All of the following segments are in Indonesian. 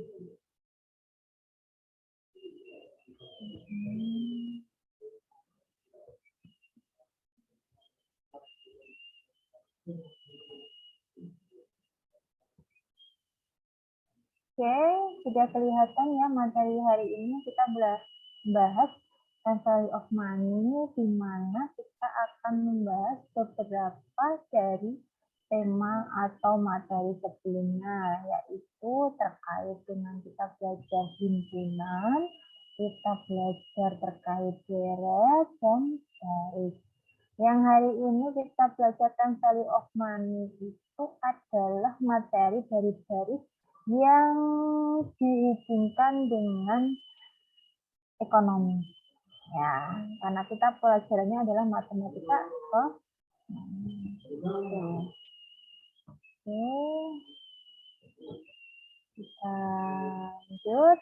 Oke, sudah kelihatan ya materi hari ini kita bahas value of money, di mana kita akan membahas beberapa dari tema atau materi sebelumnya, yaitu terkait dengan kita belajar himpunan, kita belajar terkait deret dan garis. Yang hari ini kita belajar value of money itu adalah materi dari garis yang dihubungkan dengan ekonomi. Ya, karena kita pelajarannya adalah matematika. Oke, kita lanjut.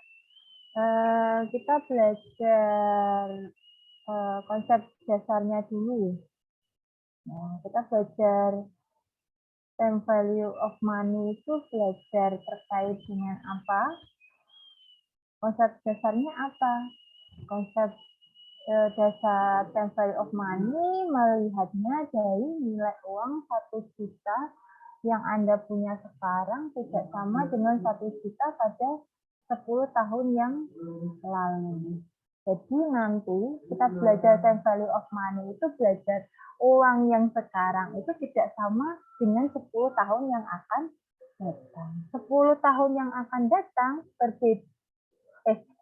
Kita belajar konsep dasarnya dulu. Nah, kita belajar time value of money itu belajar terkait dengan apa? Konsep dasarnya apa? Konsep dasar time value of money melihatnya dari nilai uang 1 juta yang Anda punya sekarang tidak sama dengan 1 juta pada 10 tahun yang lalu. Jadi nanti kita belajar time value of money itu belajar uang yang sekarang itu tidak sama dengan 10 tahun yang akan datang. 10 tahun yang akan datang berbeda.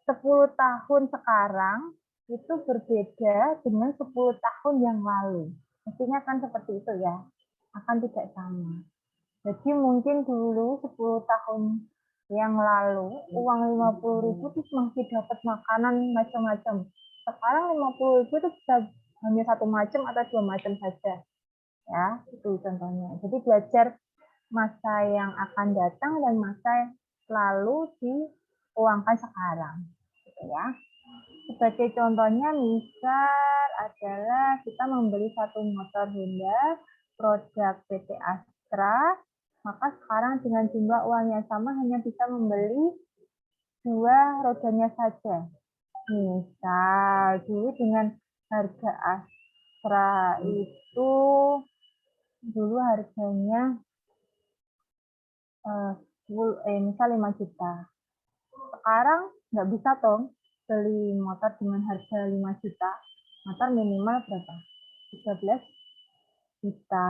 10 tahun sekarang itu berbeda dengan 10 tahun yang lalu. Mestinya kan seperti itu ya. Akan tidak sama. Jadi mungkin dulu 10 tahun yang lalu uang 50.000 itu masih dapat makanan macam-macam. Sekarang 50.000 itu bisa hanya 1 macam atau 2 macam saja. Ya, itu contohnya. Jadi belajar masa yang akan datang dan masa lalu diuangkan sekarang. Gitu ya. Sebagai contohnya misal adalah kita membeli 1 motor Honda produk PT Astra, maka sekarang dengan jumlah uang yang sama hanya bisa membeli 2 rodanya saja. Misal dulu dengan harga Astra itu dulu harganya misal 5 juta. Sekarang nggak bisa toh beli motor dengan harga 5 juta. Motor minimal berapa? 13 juta.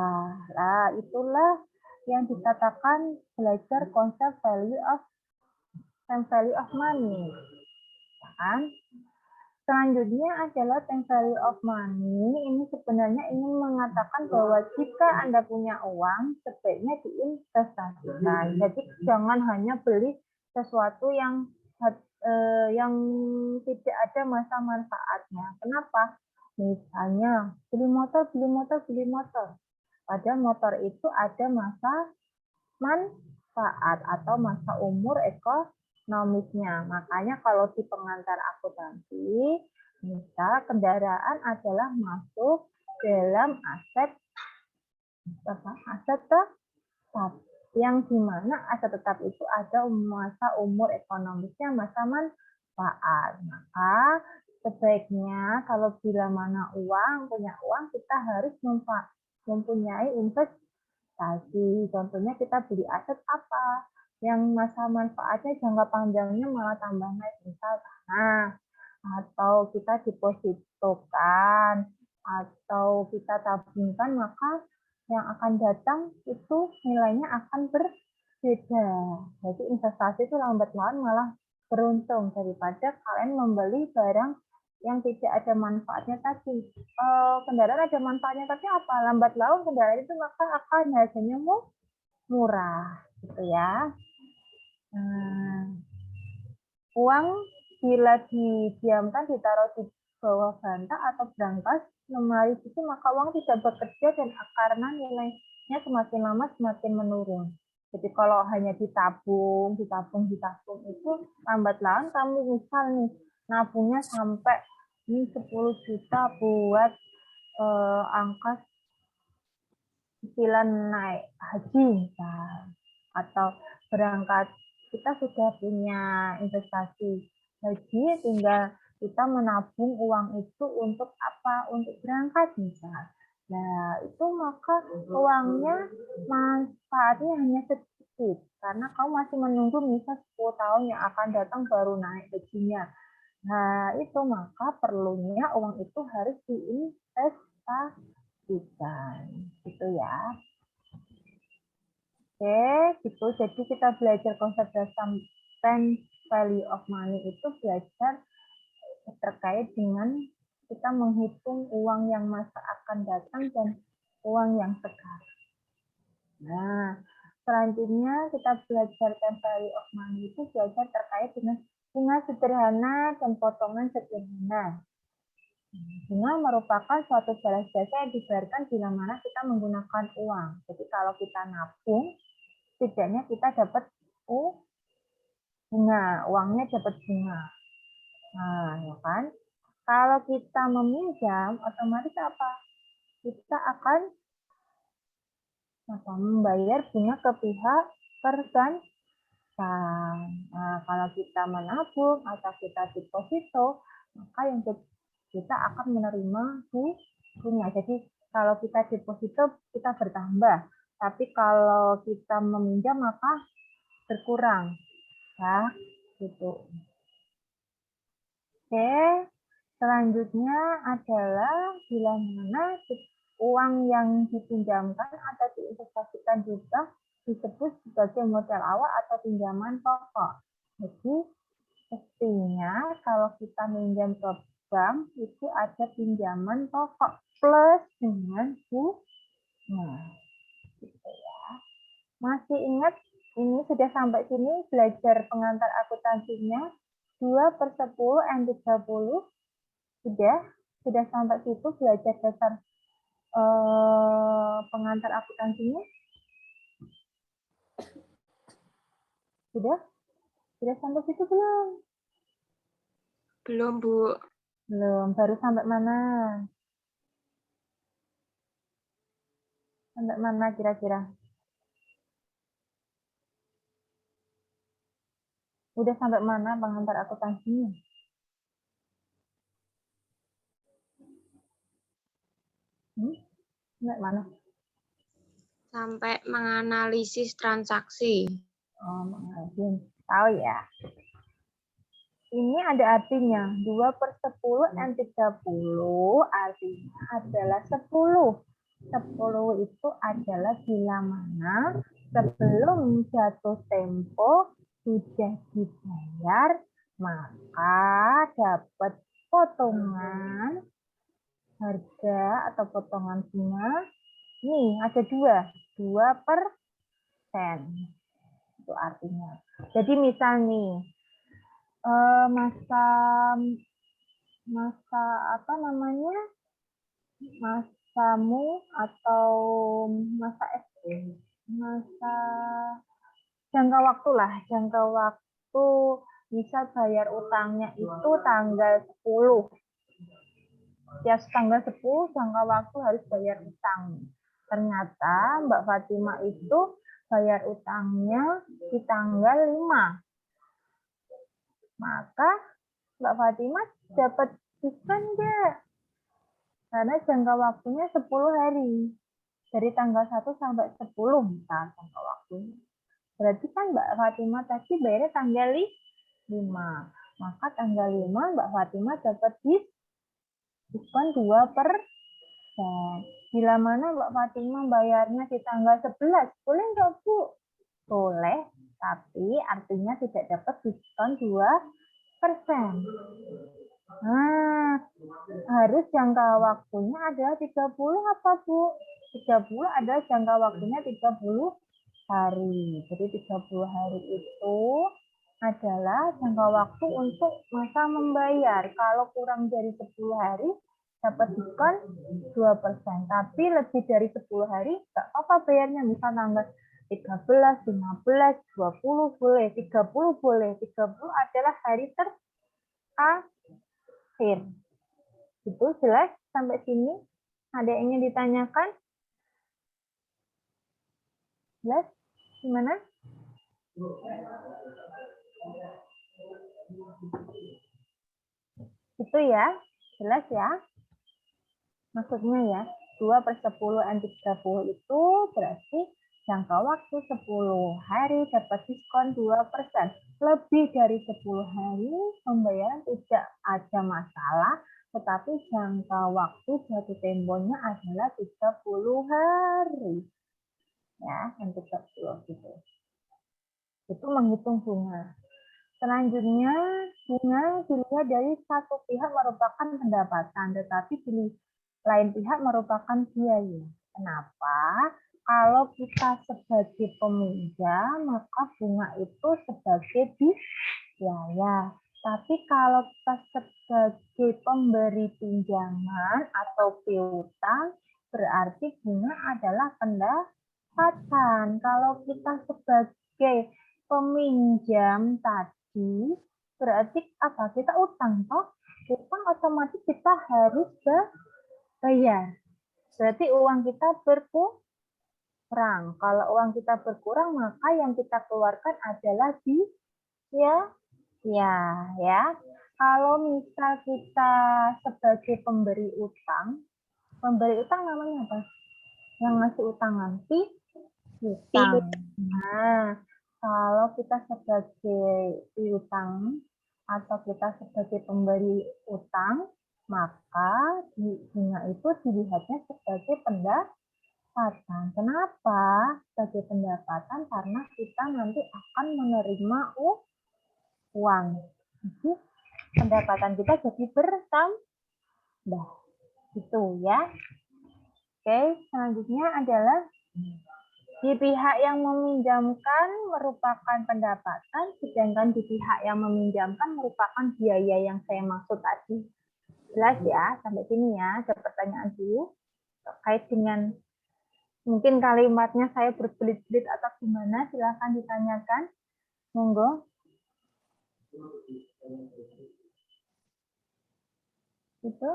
Nah, itulah yang dikatakan belajar konsep value of money. Kan? Selanjutnya adalah time value of money. Ini sebenarnya ingin mengatakan bahwa jika Anda punya uang, sebaiknya diinvestasikan. Jadi jangan hanya beli sesuatu yang tidak ada masa manfaatnya. Kenapa? Misalnya beli motor. Pada motor itu ada masa manfaat atau masa umur ekonomisnya. Makanya kalau di pengantar akuntansi, misal kendaraan adalah masuk dalam aset tetap, yang dimana aset tetap itu ada masa umur ekonomisnya, masa manfaat. Maka sebaiknya kalau bila mana punya uang, kita harus mempunyai investasi. Contohnya kita beli aset apa yang masa manfaatnya jangka panjangnya malah tambah naik, misal tanah, atau kita depositokan, atau kita tabungkan, maka yang akan datang itu nilainya akan berbeda. Jadi investasi itu lambat laun malah beruntung daripada kalian membeli barang yang tidak ada manfaatnya tadi. Kendaraan ada manfaatnya, tapi apa? Lambat laun kendaraan itu maka akan harganya murah, gitu ya. Uang bila didiamkan, ditaruh di bawah bantal atau brankas lemari itu, maka uang tidak bekerja dan karena nilainya semakin lama semakin menurun. Jadi kalau hanya ditabung itu lambat laun kamu misal nih nabungnya sampai 10 juta buat angka cicilan naik haji misal, atau berangkat kita sudah punya investasi. Jadi tinggal kita menabung uang itu untuk apa? Untuk berangkat misal. Nah, itu maka uangnya manfaatnya hanya sedikit. Karena kamu masih menunggu misal 10 tahun yang akan datang baru naik gajinya. Nah, itu maka perlunya uang itu harus diinvestasikan. Gitu ya. Oke, gitu. Jadi kita belajar konsep dasar 10 value of money itu belajar terkait dengan kita menghitung uang yang masa akan datang dan uang yang sekarang. Nah, selanjutnya kita belajar 10 value of money itu belajar terkait dengan bunga sederhana dan potongan sederhana. Bunga merupakan suatu balas jasa yang dibayarkan bila mana kita menggunakan uang. Jadi kalau kita nabung, setidaknya kita dapat bunga, uangnya dapat bunga. Nah, ya kan? Kalau kita meminjam, otomatis apa? Kita akan membayar bunga ke pihak tergantung. Nah, kalau kita menabung atau kita deposito, maka yang kita akan menerima bunga. Jadi kalau kita deposito kita bertambah, tapi kalau kita meminjam maka berkurang. Ya, gitu. Oke, selanjutnya adalah bila mana uang yang dipinjamkan atau diinvestasikan juga disebut sebagai modal awal atau pinjaman pokok. Jadi, mestinya kalau kita minjam ke bank, itu ada pinjaman pokok plus dengan bunga. Gitu ya. Masih ingat, ini sudah sampai sini belajar pengantar akuntansinya 2/10 and 30. Sudah sampai situ belajar dasar pengantar akuntansinya? Sudah sampai situ belum? Belum, Bu. Belum, baru sampai mana? Sampai mana kira-kira? Udah sampai mana pengantar akuntansinya? Sampai mana? Sampai menganalisis transaksi. Oh, menganalisis. Tahu ya. Ini ada artinya. 2/10 and 30 artinya adalah 10. 10 itu adalah bila mana sebelum jatuh tempo sudah dibayar, maka dapat potongan harga atau potongan bunga. Nih, ada 2%. Itu artinya. Jadi misal nih, masa apa namanya, masamu atau masa SD, masa jangka waktu lah, jangka waktu bisa bayar utangnya itu tanggal 10. Ya, tanggal 10 jangka waktu harus bayar utang. Ternyata Mbak Fatima itu bayar utangnya di tanggal 5. Maka Mbak Fatima dapat diskon enggak? Karena jangka waktunya 10 hari. Dari tanggal 1 sampai 10 misal jangka waktunya. Berarti kan Mbak Fatima tadi bayarnya tanggal 5. Maka tanggal 5 Mbak Fatima dapat diskon 2%. Bila mana Mbak Fatima bayarnya di tanggal 11, boleh nggak Bu? Boleh, tapi artinya tidak dapat diskon 2%. Nah, harus jangka waktunya adalah 30 apa Bu? 30 adalah jangka waktunya 30 hari. Jadi 30 hari itu adalah jangka waktu untuk masa membayar. Kalau kurang dari 10 hari, dapat diskon 2%. Tapi lebih dari 10 hari, nggak apa-apa bayarnya. Misal tanggal 13, 15, 20 boleh, 30 boleh. 30 adalah hari terakhir. Itu jelas sampai sini? Ada yang ingin ditanyakan? Jelas? Gimana? Itu ya, jelas ya. Maksudnya ya, 2/10 N 30 itu berarti jangka waktu 10 hari dapat diskon 2%. Lebih dari 10 hari pembayaran tidak ada masalah, tetapi jangka waktu jatuh temponya adalah 30 hari. Ya, N 30 gitu. Itu menghitung bunga. Selanjutnya, bunga dilihat dari satu pihak merupakan pendapatan, tetapi lain pihak merupakan biaya. Kenapa? Kalau kita sebagai peminjam, maka bunga itu sebagai biaya. Tapi kalau kita sebagai pemberi pinjaman atau piutang, berarti bunga adalah pendapatan. Kalau kita sebagai peminjam tadi, berarti apa? Kita utang toh. Utang otomatis kita harus bayar. Berarti uang kita berkurang. Kalau uang kita berkurang, maka yang kita keluarkan adalah ya. Kalau misal kita sebagai pemberi utang namanya apa? Yang ngasih utang nanti utang. Nah, kalau kita sebagai piutang atau kita sebagai pemberi utang, maka bunga itu dilihatnya sebagai pendapatan. Kenapa? Sebagai pendapatan karena kita nanti akan menerima uang. Jadi pendapatan kita jadi bertambah. Gitu ya. Oke, selanjutnya adalah di pihak yang meminjamkan merupakan pendapatan, sedangkan di pihak yang meminjamkan merupakan biaya yang saya maksud tadi. Jelas ya, sampai sini ya. Ada pertanyaan dulu terkait dengan mungkin kalimatnya saya berbelit-belit atau gimana, silahkan ditanyakan. Monggo. Itu.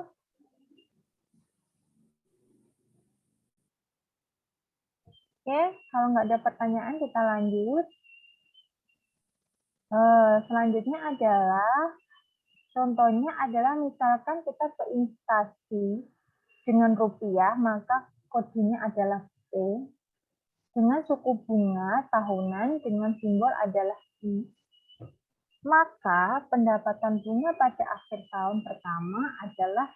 Oke, kalau nggak ada pertanyaan kita lanjut. Selanjutnya adalah, contohnya adalah misalkan kita berinvestasi dengan rupiah, maka kodenya adalah P, dengan suku bunga tahunan dengan simbol adalah I, maka pendapatan bunga pada akhir tahun pertama adalah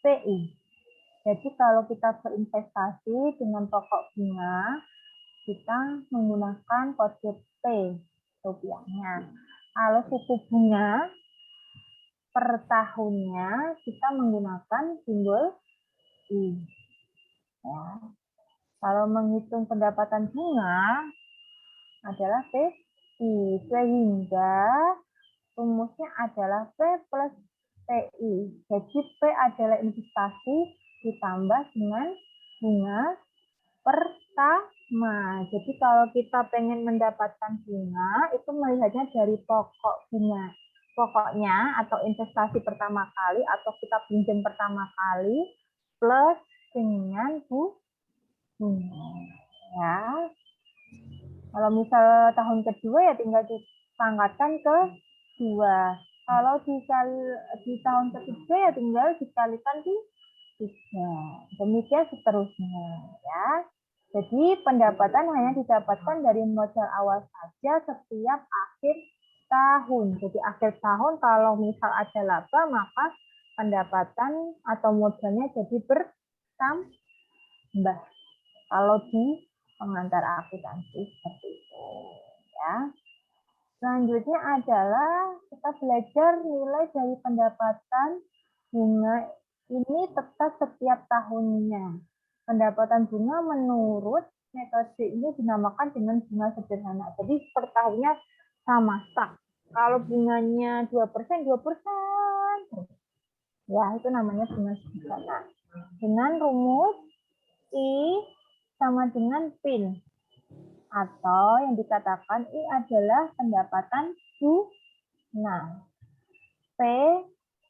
PI. Jadi kalau kita berinvestasi dengan pokok bunga, kita menggunakan kode P rupiahnya. Kalau suku bunga per tahunnya kita menggunakan simbol I. Ya. Kalau menghitung pendapatan bunga adalah PI, sehingga rumusnya adalah P plus PI. Jadi P adalah investasi ditambah dengan bunga pertama. Jadi kalau kita pengen mendapatkan bunga, itu melihatnya dari pokok bunga. Pokoknya atau investasi pertama kali atau kita pinjam pertama kali plus dengan bunga. Ya. Kalau misal tahun kedua ya tinggal dipangkatkan ke 2. Kalau di tahun ketiga ya tinggal dikalikan di 3. Demikian seterusnya ya. Jadi pendapatan hanya didapatkan dari modal awal saja setiap akhir tahun. Jadi akhir tahun kalau misal ada laba maka pendapatan atau modalnya jadi bertambah. Kalau di pengantar akuntansi seperti itu ya. Selanjutnya adalah kita belajar nilai dari pendapatan bunga ini tetap setiap tahunnya. Pendapatan bunga menurut metode ini dinamakan dengan bunga sederhana. Jadi per tahunnya sama stuck. Kalau bunganya 2%, 2%. Ya, itu namanya bunga sederhana. Dengan rumus I sama dengan PIN. Atau yang dikatakan I adalah pendapatan bunga. P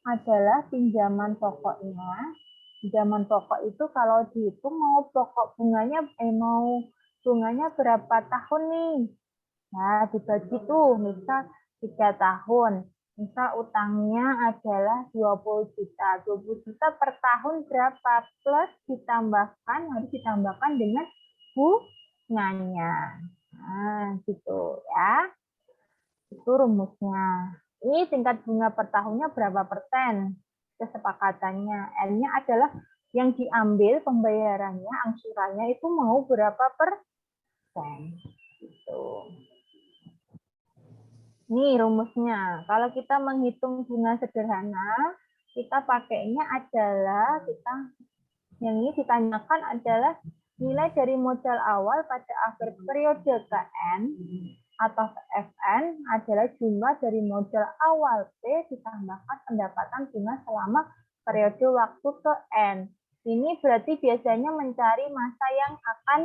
adalah pinjaman pokoknya. Pinjaman pokok itu kalau dihitung mau pokok bunganya mau bunganya berapa tahun nih? Nah, dibagi tuh, misal 3 tahun. Misal utangnya adalah 20 juta. 20 juta per tahun berapa? Plus ditambahkan, harus ditambahkan dengan bunganya. Nah, gitu ya. Itu rumusnya. Ini tingkat bunga per tahunnya berapa persen? Kesepakatannya. N-nya adalah yang diambil pembayarannya, angsurannya itu mau berapa persen. Gitu. Nih rumusnya. Kalau kita menghitung bunga sederhana, kita pakainya adalah yang ini ditanyakan adalah nilai dari modal awal pada akhir periode KN atau FN adalah jumlah dari modal awal P ditambahkan pendapatan bunga selama periode waktu ke N. Ini berarti biasanya mencari masa yang akan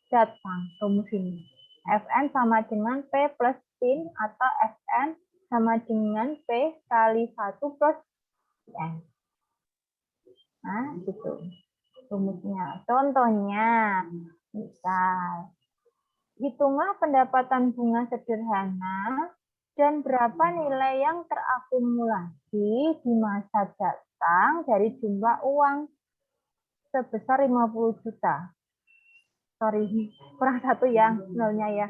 datang. Rumus ini. FN sama dengan P plus PIN atau FN sama dengan P kali 1 plus N. Nah, gitu. Rumusnya. Contohnya, misal, hitunglah pendapatan bunga sederhana dan berapa nilai yang terakumulasi di masa datang dari jumlah uang sebesar 50 juta. Sorry, kurang satu ya, nolnya ya.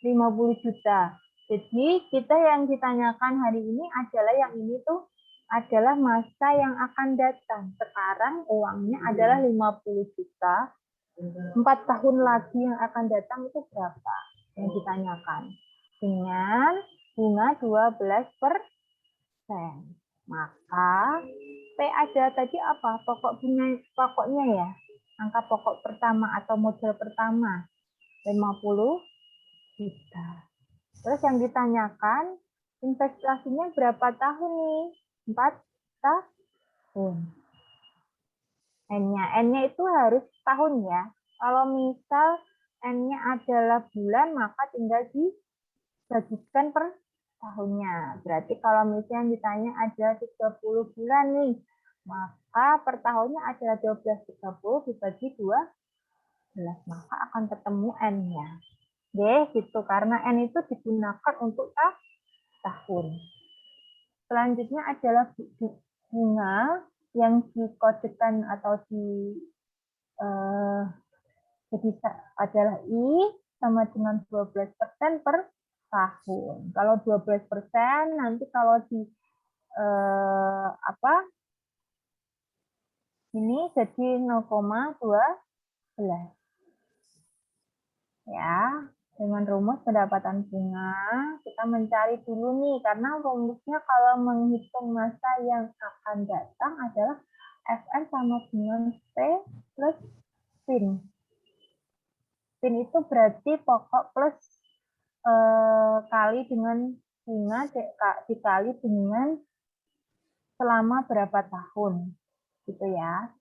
50 juta. Jadi kita yang ditanyakan hari ini adalah yang ini tuh adalah masa yang akan datang. Sekarang uangnya adalah 50 juta. 4 tahun lagi yang akan datang itu berapa? Yang ditanyakan. Dengan bunga 12%. Maka P ada tadi apa? Pokoknya ya. Angka pokok pertama atau modal pertama 50 juta. Terus yang ditanyakan investasinya berapa tahun nih? 4 tahun. N-nya itu harus tahun ya. Kalau misal N-nya adalah bulan, maka tinggal dibagikan per tahunnya. Berarti kalau misalnya ditanya ada 30 bulan nih, maka per tahunnya adalah 12/30 dibagi 12, maka akan ketemu N-nya. Oke, gitu. Karena N itu digunakan untuk tahun. Selanjutnya adalah bunga yang dikodekan atau jadi adalah I sama dengan 12% per tahun. Kalau 12% nanti kalau di ini jadi 0,12 ya. Dengan rumus pendapatan bunga, kita mencari dulu nih, karena rumusnya kalau menghitung masa yang akan datang adalah FN sama dengan P plus PIN. PIN itu berarti pokok plus kali dengan bunga dikali dengan selama berapa tahun. Gitu ya.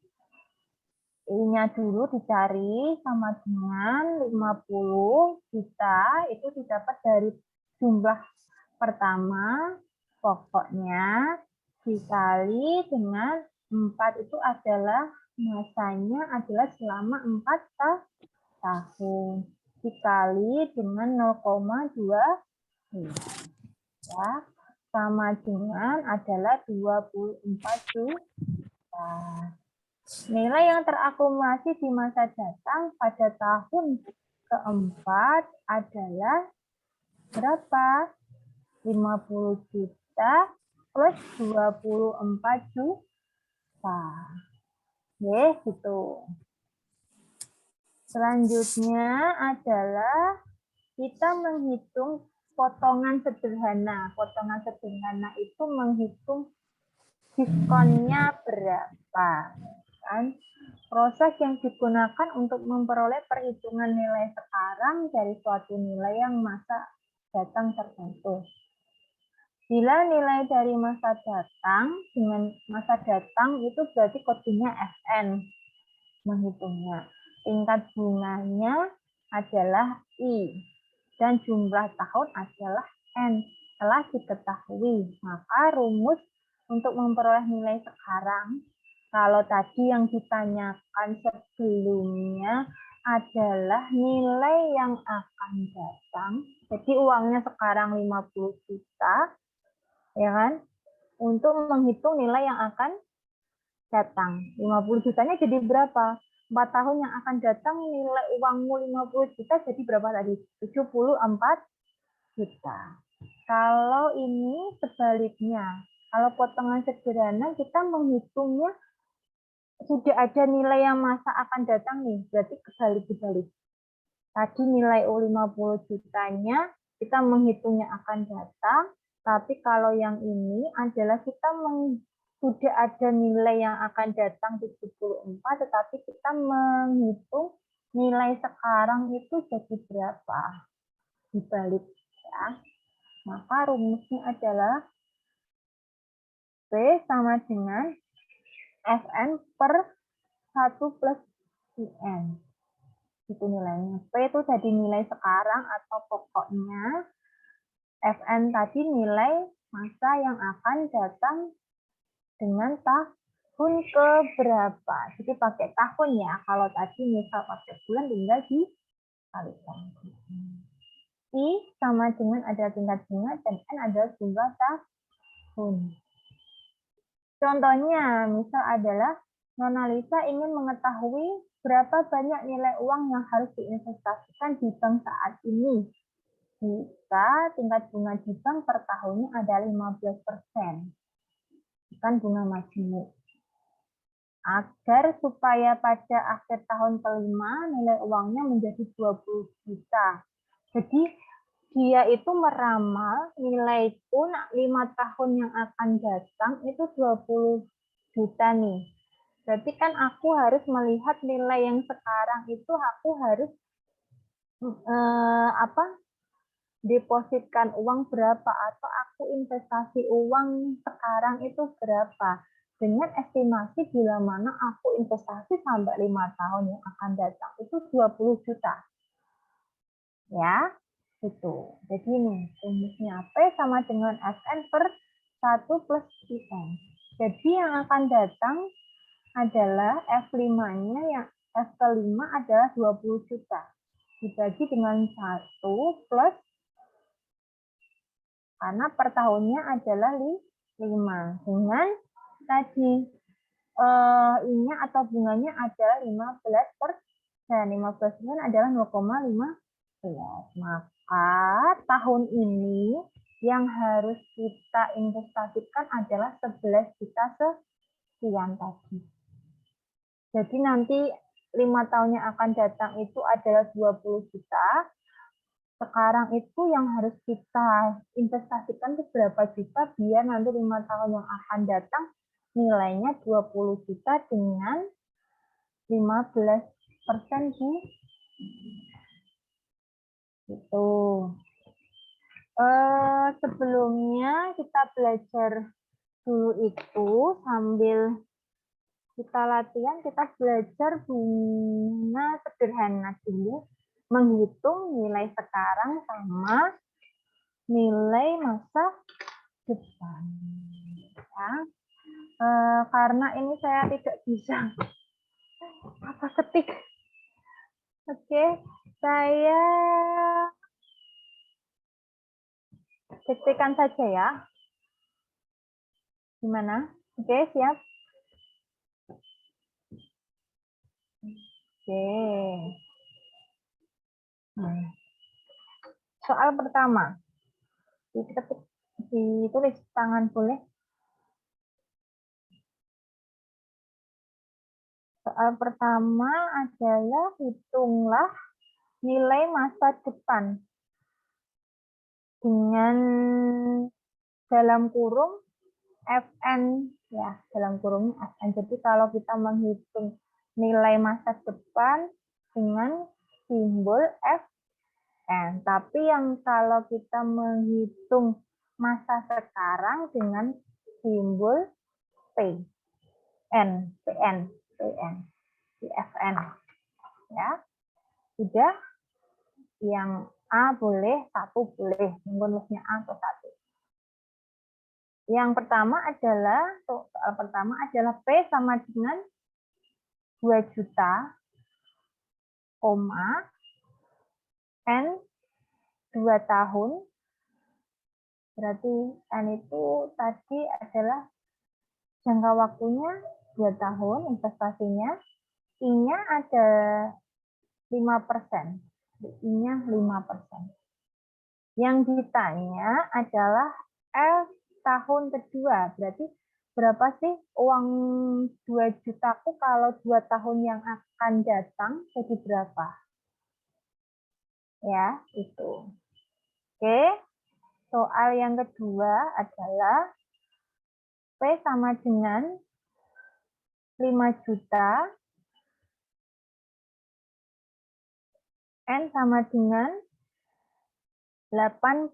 I-nya dulu dicari sama dengan 50 juta itu didapat dari jumlah pertama pokoknya dikali dengan 4 itu adalah masanya adalah selama 4 tahun dikali dengan 0,2 ya sama dengan adalah 24 juta. Nilai yang terakumulasi di masa datang pada tahun keempat adalah berapa? 50 juta plus 24 juta. Oke, gitu. Selanjutnya adalah kita menghitung potongan sederhana. Potongan sederhana itu menghitung diskonnya berapa. Kan? Proses yang digunakan untuk memperoleh perhitungan nilai sekarang dari suatu nilai yang masa datang tertentu. Bila nilai dari masa datang dengan masa datang itu berarti kodenya FN menghitungnya. Tingkat bunganya adalah I dan jumlah tahun adalah N. Telah diketahui, maka rumus untuk memperoleh nilai sekarang, kalau tadi yang ditanyakan sebelumnya adalah nilai yang akan datang. Jadi uangnya sekarang 50 juta, ya kan? Untuk menghitung nilai yang akan datang. 50 jutanya jadi berapa? 4 tahun yang akan datang nilai uangmu 50 juta jadi berapa tadi? 74 juta. Kalau ini sebaliknya, kalau potongan sederhana kita menghitungnya sudah ada nilai yang masa akan datang nih, berarti kebalik-kebalik. Tadi nilai U50 jutanya kita menghitungnya akan datang, tapi kalau yang ini adalah kita sudah ada nilai yang akan datang 74, tetapi kita menghitung nilai sekarang itu jadi berapa. Dibalik ya. Maka rumusnya adalah P sama dengan Fn per 1 plus IN. Itu nilainya. P itu jadi nilai sekarang atau pokoknya. Fn tadi nilai masa yang akan datang dengan tahun keberapa. Jadi pakai tahun ya. Kalau tadi misal pakai bulan tinggal dikalikan. I sama dengan ada tingkat bunga dan N adalah jumlah tahun. Contohnya misal adalah Nona Lisa ingin mengetahui berapa banyak nilai uang yang harus diinvestasikan di bank saat ini. Jika tingkat bunga di bank per tahunnya ada 15%. Bukan bunga majemuk. Agar supaya pada akhir tahun kelima nilai uangnya menjadi 20 juta. Jadi dia itu meramal nilai pun 5 tahun yang akan datang itu 20 juta nih. Berarti kan aku harus melihat nilai yang sekarang itu aku harus depositkan uang berapa atau aku investasi uang sekarang itu berapa. Dengan estimasi bila mana aku investasi sampai 5 tahun yang akan datang itu 20 juta. Ya. Itu. Jadi ini rumusnya P sama dengan Fn per 1 plus IN. Jadi yang akan datang adalah F5-nya yang F kelima adalah 20 juta. Dibagi dengan 1 plus karena per tahunnya adalah 5. Dengan tadi ini atau bunganya adalah 15%. 15% adalah 0,15. Maka tahun ini yang harus kita investasikan adalah 11 juta sekian tadi. Jadi nanti 5 tahun yang akan datang itu adalah 20 juta. Sekarang itu yang harus kita investasikan itu berapa juta biar nanti 5 tahun yang akan datang nilainya 20 juta dengan 15% gitu. Sebelumnya kita belajar dulu itu sambil kita latihan, kita belajar bunga sederhana dulu, menghitung nilai sekarang sama nilai masa depan. Ya. Karena ini saya tidak bisa ketik. Oke, saya ketikkan saja ya. Gimana? Oke, siap. Oke. Soal pertama. Ditulis tangan boleh. Soal pertama adalah hitunglah nilai masa depan dengan dalam kurung Fn ya, dalam kurung Fn. Jadi kalau kita menghitung nilai masa depan dengan simbol Fn, tapi yang kalau kita menghitung masa sekarang dengan simbol P, N, PN, Fn. Ya, sudah. Yang A boleh, 1 boleh, rumusnya A atau 1. Yang pertama adalah soal pertama adalah P sama dengan 2 juta koma, N 2 tahun, berarti N itu tadi adalah jangka waktunya 2 tahun investasinya, I-nya ada 5%. I-nya 5%. Yang ditanya adalah F tahun kedua. Berarti berapa sih uang 2 jutaku kalau 2 tahun yang akan datang jadi berapa? Ya, itu. Oke. Soal yang kedua adalah P sama dengan 5 juta, N sama dengan 18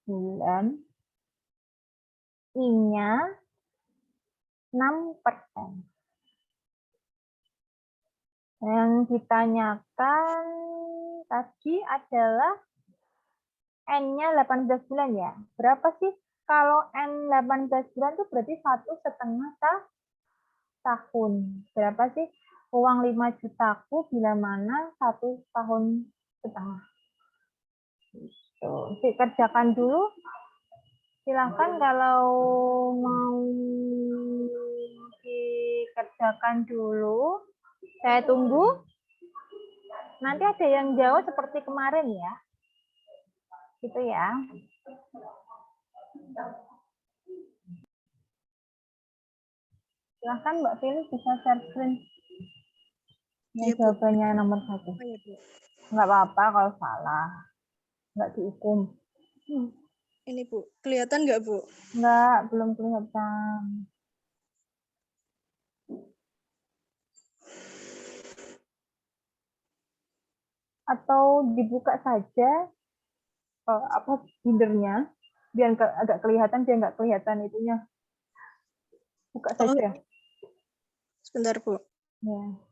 bulan, I-nya 6%. Yang ditanyakan tadi adalah N-nya 18 bulan ya. Berapa sih kalau N 18 bulan itu berarti 1,5 tahun. Berapa sih uang 5 jutaku bila mana 1,5 tahun. Dikerjakan dulu. Silahkan kalau mau dikerjakan dulu. Saya tunggu. Nanti ada yang jawab seperti kemarin ya. Gitu ya. Silahkan Mbak Fili bisa share screen. Yang jawabannya nomor 1. Nggak apa-apa kalau salah. Nggak dihukum. Ini Bu, kelihatan nggak Bu? Nggak, belum kelihatan. Atau dibuka saja apa bindernya biar agak kelihatan, biar nggak kelihatan itunya. Buka saja. Sebentar Bu. Ya.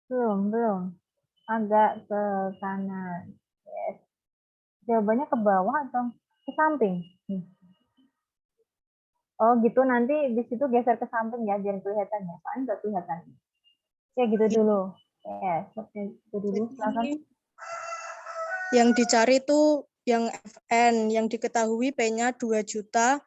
Belum. Agak ke kanan. Yes. Jawabannya ke bawah atau ke samping? Oh gitu, nanti di situ geser ke samping ya, biar kelihatan ya. Soalnya nggak kelihatan. Ya gitu dulu. Ya, seperti itu dulu. Silakan. Yang dicari tuh yang FN, yang diketahui P-nya 2 juta,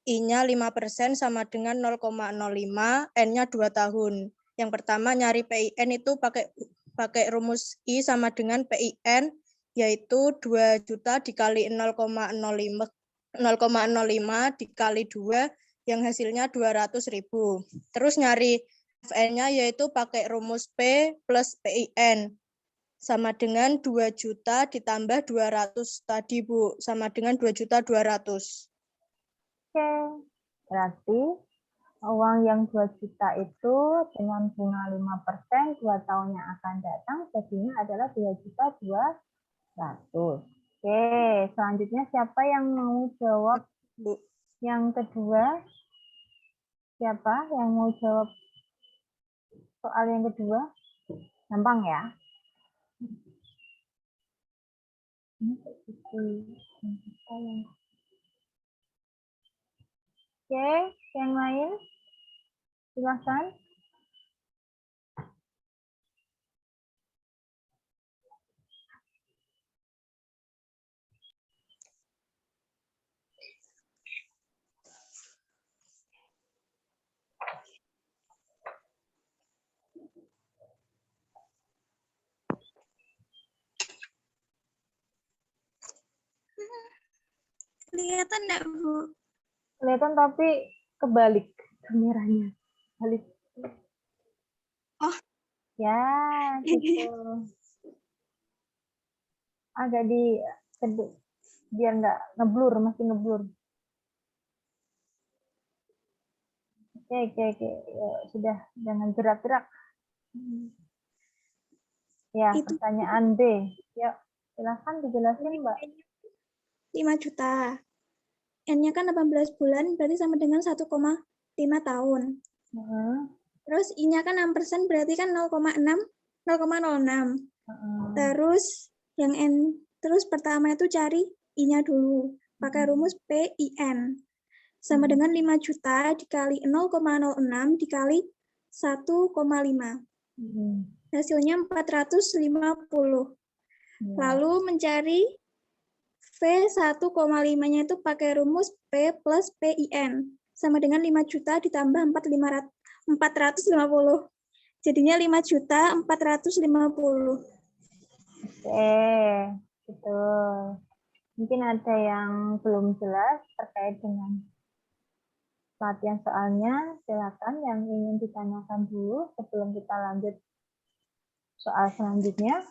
I-nya 5% sama dengan 0,05, N-nya 2 tahun. Yang pertama nyari PIN itu pakai rumus I sama dengan PIN, yaitu 2 juta dikali 0,05 dikali 2, yang hasilnya 200.000. Terus nyari FN-nya yaitu pakai rumus P plus PIN. Sama dengan 2 juta ditambah 200 tadi, Bu. Sama dengan 2.200.000. Oke. Berarti uang yang 2 juta itu dengan bunga 5%, 2 tahun yang akan datang, jadinya adalah 2.200.000. Oke, selanjutnya siapa yang mau jawab Bu. yang kedua? Siapa yang mau jawab soal yang kedua? Gampang ya? Oke, yang lain? Silahkan. Kelihatan nggak, Bu? Kelihatan tapi kebalik kameranya. Balik. Oh. Ya, gitu. Agak biar nggak ngeblur, masih ngeblur. Oke. Ya, sudah, jangan gerak-gerak. Ya, Itu pertanyaan B. Ya, silahkan dijelasin, Mbak. 5 juta. N-nya kan 18 bulan, berarti sama dengan 1,5 tahun. Terus I-nya kan 6%, berarti kan 0,06. Terus yang terus pertama itu cari I-nya dulu. Pakai rumus PIN. Sama dengan 5 juta dikali 0,06 dikali 1,5. Hasilnya 450. Lalu mencari V1,5-nya itu pakai rumus P plus PIN. Sama dengan 5 juta ditambah 450. Jadinya 5.450.000. Oke, betul. Mungkin ada yang belum jelas terkait dengan latihan soalnya. Silakan yang ingin ditanyakan dulu sebelum kita lanjut soal selanjutnya.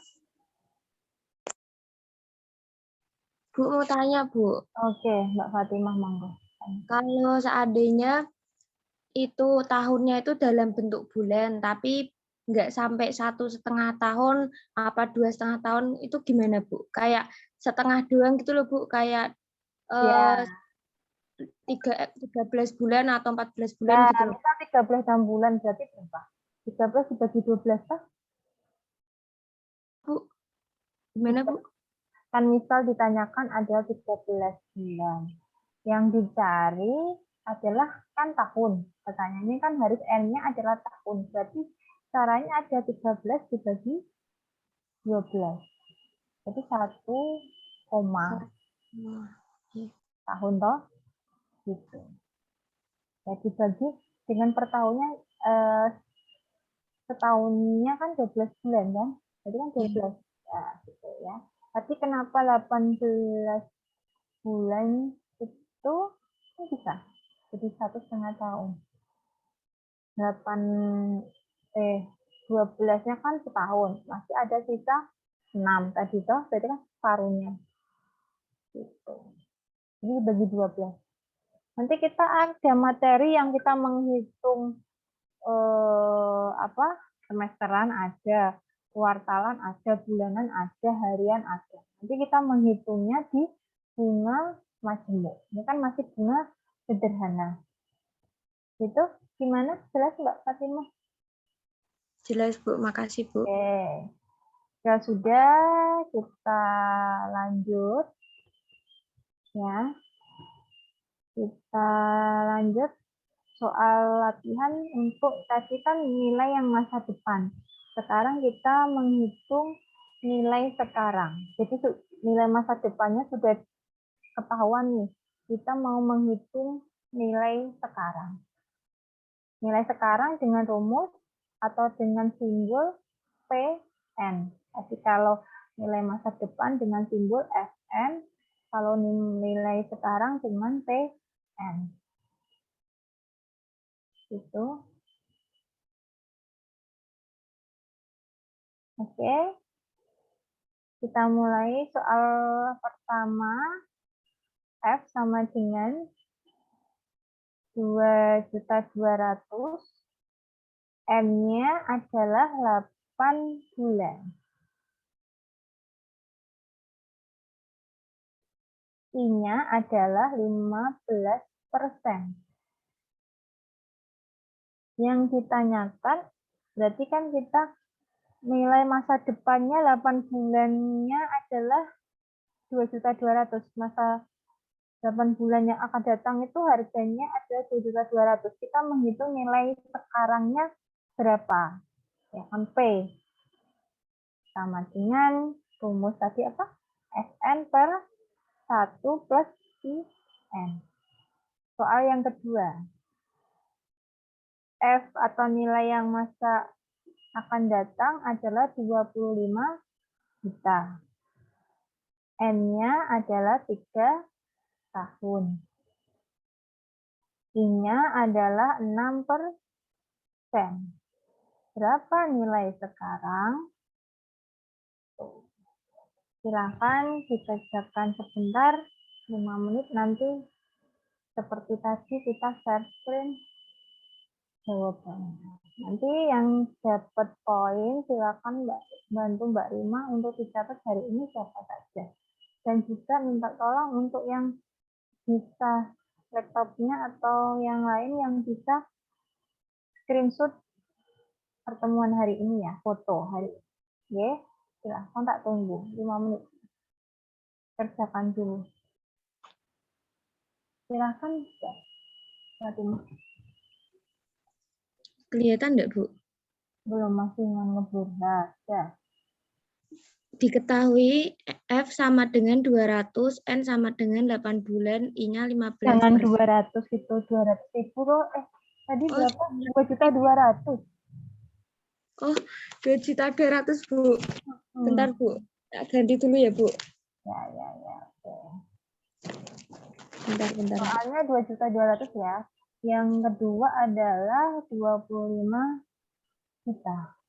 Bu, mau tanya, Bu. Oke, Mbak Fatimah, monggo. Kalau seandainya itu tahunnya itu dalam bentuk bulan, tapi nggak sampai 1,5 tahun, apa 2,5 tahun, itu gimana, Bu? Kayak setengah doang gitu loh, Bu. Kayak Ya. 13 bulan atau 14 bulan Nah, gitu loh. misal 13 bulan berarti berapa? 13 dibagi 12 kan? Bu, gimana, Bu? Kan misal ditanyakan ada 13 bulan. Yang dicari adalah kan tahun. Pertanyaannya kan harus N-nya adalah tahun. Berarti caranya ada 13 dibagi 12. Jadi 1, tahun toh. Gitu. Jadi dibagi dengan per tahunnya setahunnya kan 12 bulan kan? Jadi kan 12. Ya, gitu ya. Tapi kenapa 18 bulan itu bisa? Jadi 1,5 tahun. 12-nya kan setahun. Masih ada sisa 6 tadi toh, berarti kan separuhnya. Gitu. Ini bagi 12. Nanti kita ada materi yang kita menghitung semesteran ada, kuartalan ada, bulanan ada, harian ada. Nanti kita menghitungnya di bunga majemuk. Ini kan masih bunga sederhana. Itu gimana? Jelas Mbak Fatimah? Jelas, Bu. Makasih, Bu. Oke. Ya sudah, kita lanjut. Ya. Kita lanjut soal latihan untuk tadi kan nilai yang masa depan. Sekarang kita menghitung nilai sekarang. Jadi nilai masa depannya sudah ketahuan nih. Kita mau menghitung nilai sekarang. Nilai sekarang dengan rumus atau dengan simbol PN. Jadi kalau nilai masa depan dengan simbol FN, kalau nilai sekarang dengan PN. Gitu. Oke. Kita mulai soal pertama. F sama dengan 2.200.000. M-nya adalah 8 bulan. I-nya adalah 15%. Yang ditanyakan, berarti kan kita nilai masa depannya 8 bulannya adalah 2.200.000. Masa 8 bulan yang akan datang itu harganya ada 2.200.000. Kita menghitung nilai sekarangnya berapa? Ya kan P. Sama dengan rumus tadi apa? Sn per 1 plus IN. Soal yang kedua. F atau nilai yang masa akan datang adalah 25 juta. N-nya adalah 3 tahun. I-nya adalah 6%. Berapa nilai sekarang? Silakan dikerjakan sebentar, 5 menit nanti seperti tadi kita share screen jawabannya. Nanti yang dapat poin silakan bantu Mbak Rima untuk dicatat hari ini siapa saja. Dan juga minta tolong untuk yang bisa laptopnya atau yang lain yang bisa screenshot pertemuan hari ini ya, foto hari ini. Oke, silahkan tak tunggu 5 menit. Kerjakan dulu. Silahkan ya. Kelihatan enggak, Bu? Belum, masih ngeblur. Nah, ya. Diketahui F sama dengan 200, N sama dengan 8 bulan, I-nya 15%. Jangan 200 itu 200.000 loh. Tadi Oh, berapa? 2.200.000. Oh, 2.200.000, Bu. Bentar, Bu. Tak ganti dulu ya, Bu. Ya. Oke. Bentar. Soalnya 2.200.000 ya. Yang kedua adalah 25 juta.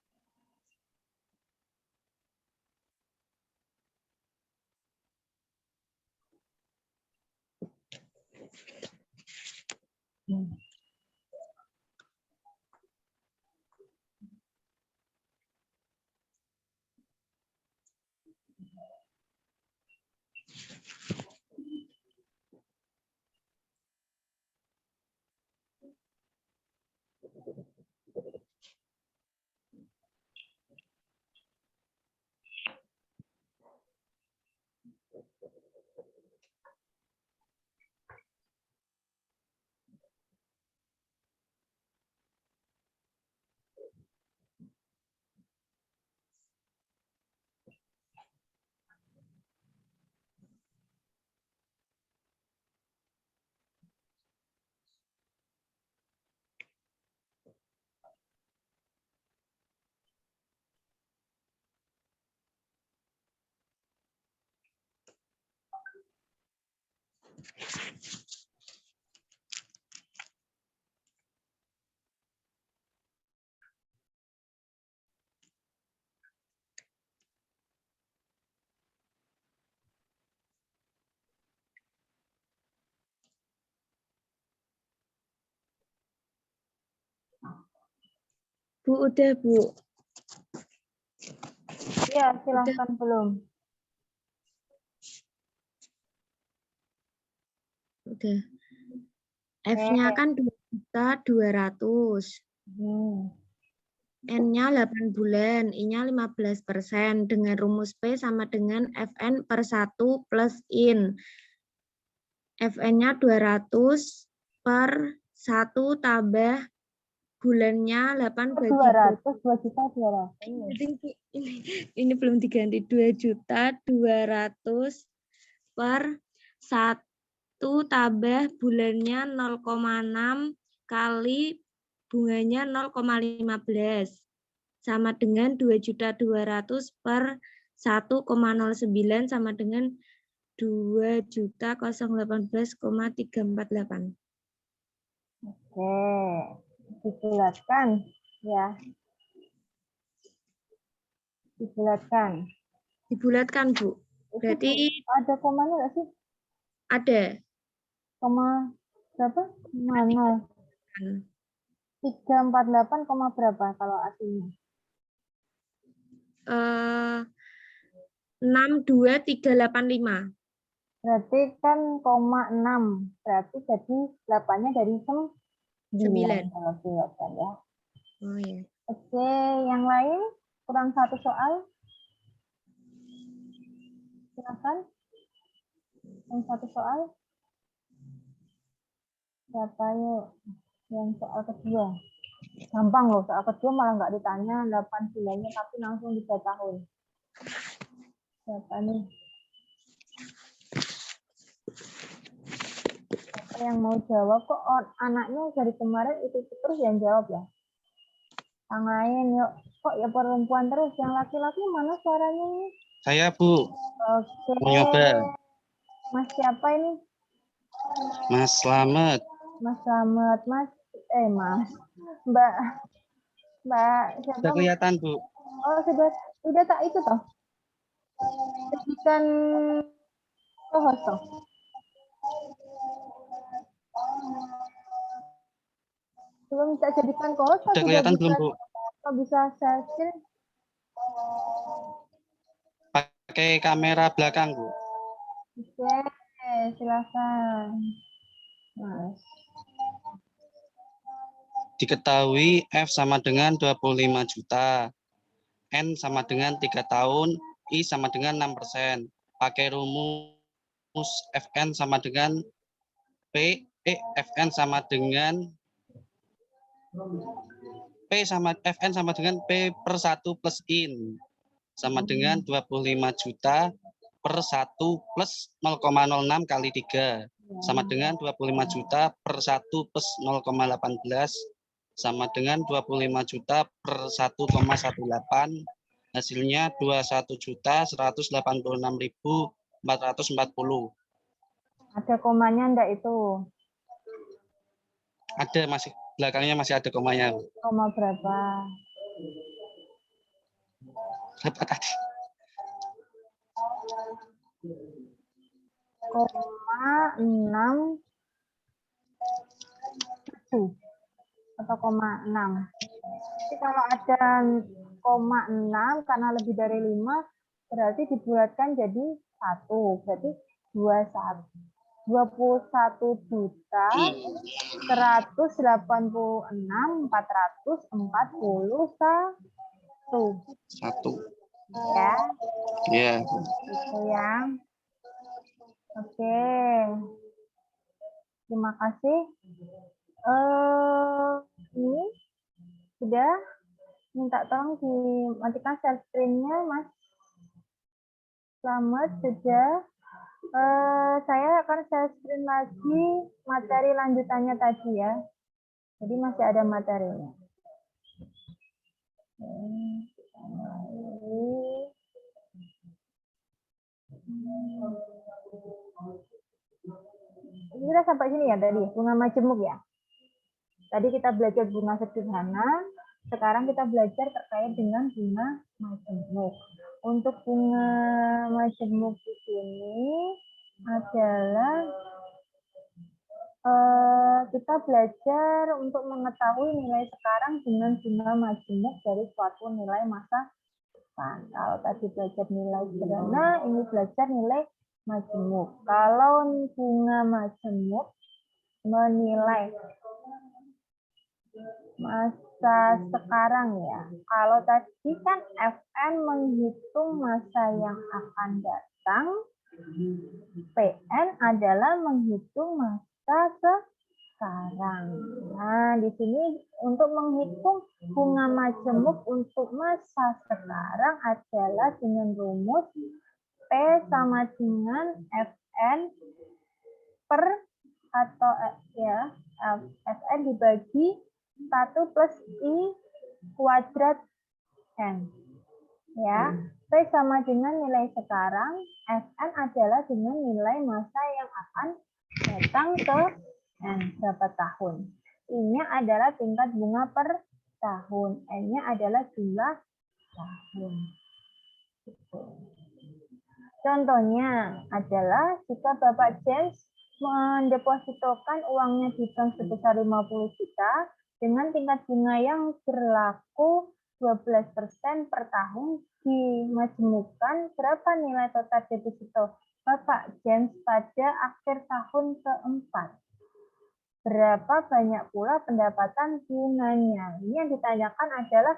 Bu, udah, Bu. Ya, silahkan belum. Udah. F-nya kan 2.200.000. N-nya 8 bulan, I-nya 15%. Dengan rumus P sama dengan Fn per 1 plus IN. Fn-nya 200 per 1 tambah bulannya 8 bagi 200, 2.200.000. ini belum diganti. 2.200.000 per 1 tambah bulannya 0,6 kali bunganya 0,15 sama dengan 2.200.000 per 1,09 sama dengan 2.018,348. Oke, dibulatkan ya. Dibulatkan. Dibulatkan, Bu. Berarti Ada komanya nggak sih? ada. Koma berapa? Mana? 348, koma berapa kalau aslinya? 62385. Berarti kan koma 6. Berarti jadi 8-nya dari 9 kalau bulatkan ya. Oh iya. Oke, yang lain kurang satu soal. Silakan. Yang satu soal. Siapa yuk? Yang soal kedua. Gampang loh, soal kedua malah nggak ditanya 8 bulannya tapi langsung 3 tahun. Siapa nih? Siapa yang mau jawab? Kok anaknya dari kemarin itu terus yang jawab ya? Tangain yuk. Kok ya perempuan terus? Yang laki-laki mana suaranya ini? Saya, Bu. Oke. Mau nyoba. Mas siapa ini? Mas Slamet. Mas Slamet. Mas. Mbak. Mbak siapa? Sudah kelihatan, Bu. Oh, sudah tak itu toh. Jadikan co-host toh. Belum tak jadikan co-host, Sudah kelihatan belum, Bu? bisa share screen. Pakai kamera belakang, Bu. Oke, silakan. Mas. Diketahui F sama dengan 25 juta. N sama dengan 3 tahun, I sama dengan 6%. Pakai rumus Fn sama dengan Fn sama dengan Fn sama dengan P per 1 plus IN. Sama dengan 25 juta per 1 plus 0,06 kali 3. Sama dengan 25 juta per 1 plus 0,18 sama dengan 25 juta per 1,18, hasilnya 21.186.440. Ada komanya enggak itu? Ada, masih belakangnya masih ada komanya. Koma berapa? Berapa tadi? Koma 6 atau koma 6. Jadi kalau ada koma 6 karena lebih dari 5 berarti dibulatkan jadi 1. Berarti 21 juta 186.441 ya. Ya. Itu ya. Oke. Terima kasih. Ini sudah minta tolong dimatikan share screen-nya, Mas. Selamat sudah. Saya akan share screen lagi materi lanjutannya tadi ya. Jadi masih ada materinya. Kita sampai sini ya tadi, bunga majemuk ya. Tadi kita belajar bunga sederhana, sekarang kita belajar terkait dengan bunga majemuk. Untuk bunga majemuk di sini adalah kita belajar untuk mengetahui nilai sekarang dengan bunga majemuk dari suatu nilai masa depan. Kalau tadi belajar nilai sederhana, ini belajar nilai majemuk. Kalau bunga majemuk menilai masa sekarang ya. Kalau tadi kan Fn menghitung masa yang akan datang, Pn adalah menghitung masa sekarang. Nah, di sini untuk menghitung bunga majemuk untuk masa sekarang adalah dengan rumus P sama dengan Fn per atau ya Fn dibagi 1 plus I kuadrat N. Ya, P sama dengan nilai sekarang, Fn adalah dengan nilai masa yang akan datang ke N berapa tahun. I-nya adalah tingkat bunga per tahun, N-nya adalah jumlah tahun. Contohnya adalah jika Bapak James mendepositokan uangnya di bank sebesar 50 juta dengan tingkat bunga yang berlaku 12% per tahun, dimajemukkan berapa nilai total deposito Bapak James pada akhir tahun keempat. Berapa banyak pula pendapatan bunganya? Ini yang ditanyakan adalah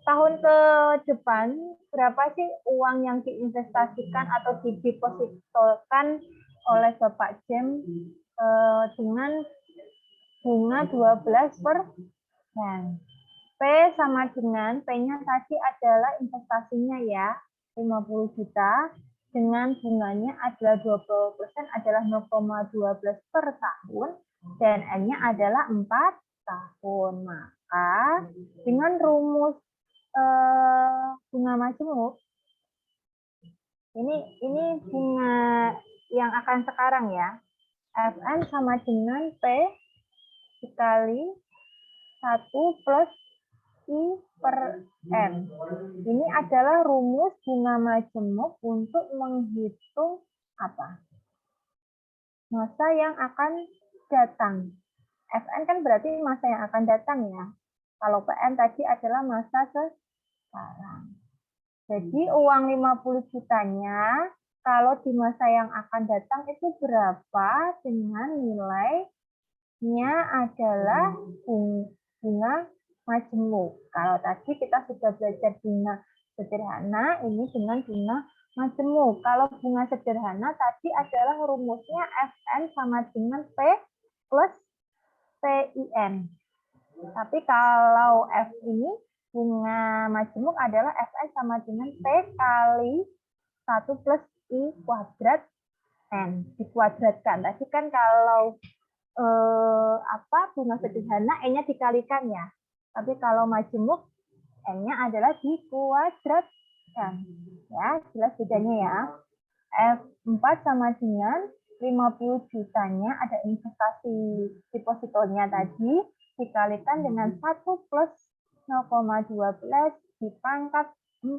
tahun ke depan berapa sih uang yang diinvestasikan atau didepositokan oleh Bapak James dengan bunga 12%. P sama dengan P-nya tadi adalah investasinya ya, 50 juta dengan bunganya adalah 20% adalah 0,12 per tahun dan N-nya adalah 4 tahun. Maka dengan rumus bunga majemuk ini bunga yang akan sekarang ya. Fn sama dengan P dikali 1 plus I per M. Ini adalah rumus bunga majemuk untuk menghitung apa? Masa yang akan datang. Fn kan berarti masa yang akan datang ya. Kalau PM tadi adalah masa sekarang. Jadi uang 50 jutanya kalau di masa yang akan datang itu berapa dengan nilainya adalah bunga majemuk. Kalau tadi kita sudah belajar bunga sederhana, ini dengan bunga majemuk. Kalau bunga sederhana tadi adalah rumusnya Fn sama dengan P plus PIN. Tapi kalau F ini bunga majemuk adalah Fn sama dengan P kali 1 plus I kuadrat N. Dikuadratkan. Tadi kan kalau bunga sederhana N-nya dikalikan ya. Tapi kalau majemuk N-nya adalah dikuadratkan. Ya, jelas bedanya ya. F4 sama dengan 50 jutanya ada investasi depositonya tadi dikalikan dengan 1 plus 0,12 dipangkat 4.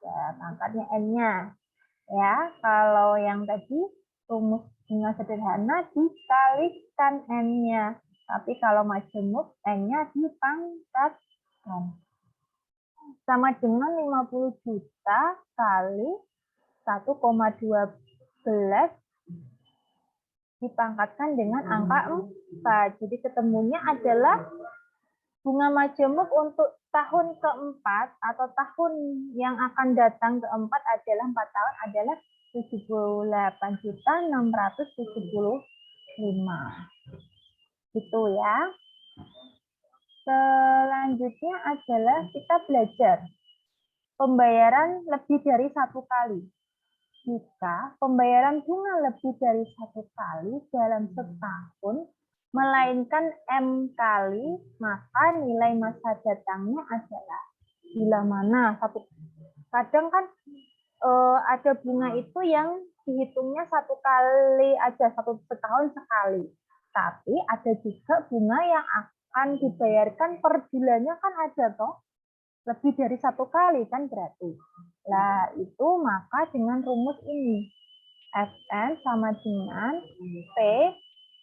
Ya, pangkatnya N-nya. Ya, kalau yang tadi rumus bunga sederhana dikalikan N-nya. Tapi kalau majemuk N-nya dipangkatkan. Sama dengan 50 juta kali 1,12 dipangkatkan dengan angka 4. Jadi ketemunya adalah bunga majemuk untuk tahun keempat atau tahun yang akan datang keempat adalah 4 tahun adalah 78.675. Gitu ya. Selanjutnya adalah kita belajar pembayaran lebih dari 1 kali. Jika pembayaran bunga lebih dari 1 kali dalam setahun, melainkan M kali, maka nilai masa datangnya adalah bila mana satu. Kadang kan ada bunga itu yang dihitungnya 1 kali aja, 1 setahun sekali. Tapi ada juga bunga yang akan dibayarkan per bulannya kan ada toh. Lebih dari 1 kali kan berarti. Nah, itu maka dengan rumus ini. Fn sama dengan P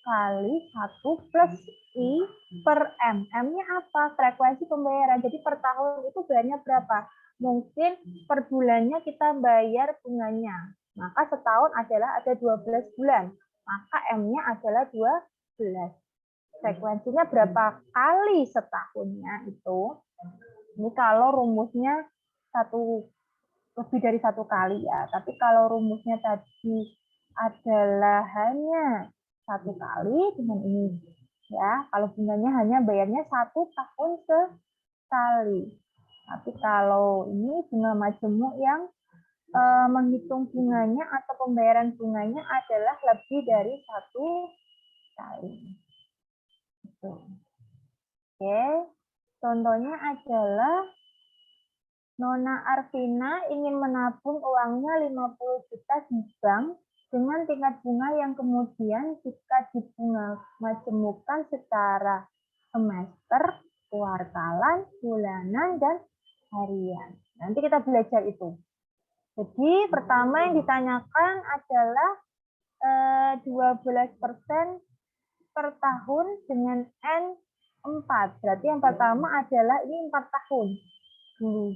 kali 1 plus I per M. M-nya apa? Frekuensi pembayaran. Jadi per tahun itu bayarnya berapa? Mungkin per bulannya kita bayar bunganya. Maka setahun adalah ada 12 bulan. Maka M-nya adalah 12. Frekuensinya berapa kali setahunnya itu? Ini kalau rumusnya lebih dari 1 kali ya. Tapi kalau rumusnya tadi adalah hanya 1 kali dengan ini ya. Kalau bunganya hanya bayarnya 1 tahun sekali. Tapi kalau ini bunga majemuk yang menghitung bunganya atau pembayaran bunganya adalah lebih dari 1 kali. Gitu. Oke. Contohnya adalah Nona Arvina ingin menabung uangnya 50 juta di bank dengan tingkat bunga yang kemudian jika dibunga majemukkan secara semester, kuartalan, bulanan, dan harian. Nanti kita belajar itu. Jadi pertama yang ditanyakan adalah 12% per tahun dengan N4. Berarti yang pertama adalah ini 4 tahun dulu.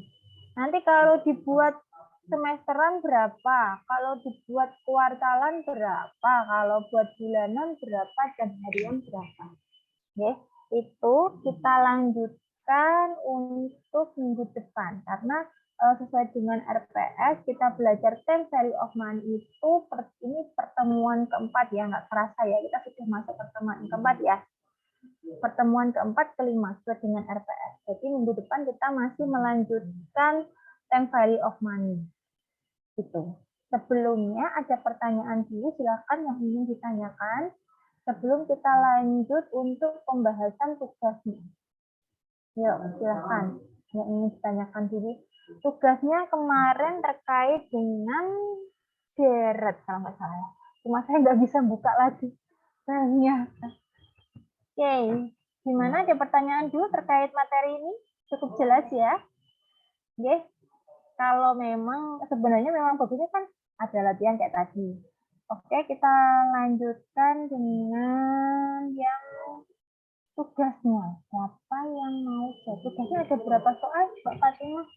Nanti kalau dibuat semesteran berapa? Kalau dibuat kuartalan berapa? Kalau buat bulanan berapa? Dan harian berapa? Oke, itu kita lanjutkan untuk minggu depan. Karena sesuai dengan RPS, kita belajar time value of money itu ini pertemuan keempat ya, nggak kerasa ya. Kita sudah masuk pertemuan keempat ya. Pertemuan keempat, kelima, sesuai dengan RPS. Jadi minggu depan kita masih melanjutkan time value of money. Gitu. Sebelumnya ada pertanyaan dulu, silakan yang ingin ditanyakan. Sebelum kita lanjut untuk pembahasan tugasnya. Yuk, silakan yang ingin ditanyakan dulu. Tugasnya kemarin terkait dengan deret, kalau nggak salah. Cuma saya nggak bisa buka lagi. Banyak. Oke, gimana ada pertanyaan dulu terkait materi ini? Cukup jelas ya. Oke. Kalau memang sebenarnya memang bagusnya kan ada latihan kayak tadi. Oke, kita lanjutkan dengan yang tugasnya. Siapa yang mau jawab? Tugasnya ada berapa soal, Mbak Fatimah?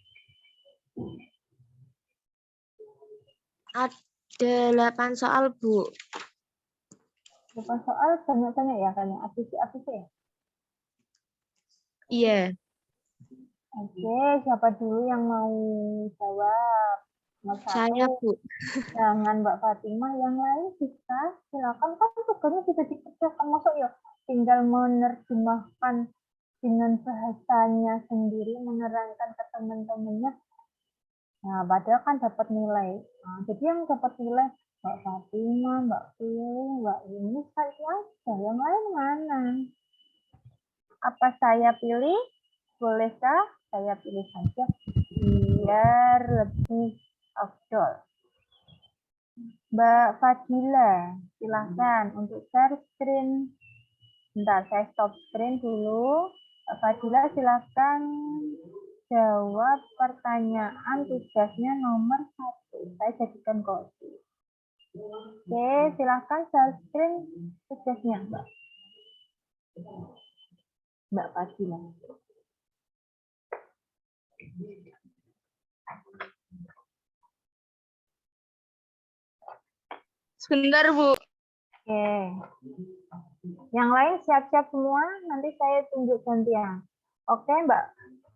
Ada 8 soal, Bu. Berapa soal? Banyak-banyak ya, banyak abis-abis ya. Iya. Oke, siapa dulu yang mau jawab? Nomor Saya, satu. Bu. Jangan Mbak Fatimah, yang lain bisa. Silakan, kan tugasnya sudah dikerjakan. Masuk ya, tinggal menerjemahkan dengan bahasanya sendiri, menerangkan ke teman-temannya. Nah, padahal kan dapat nilai. Nah, jadi yang dapat nilai Mbak Fatimah, Mbak Pilih, Mbak ini saya aja. Yang lain mana? Apa saya pilih? Bolehkah saya pilih saja biar lebih afdol? Mbak Fadila, silahkan untuk share screen. Bentar, saya stop screen dulu. Mbak Fadila, silahkan jawab pertanyaan tugasnya nomor 1. Saya jadikan kopi. Oke, silahkan share screen tugasnya, Mbak. Mbak Fadila. Sebentar, Bu. Oke. Yang lain siap-siap semua, nanti saya tunjuk gantian. Oke, Mbak.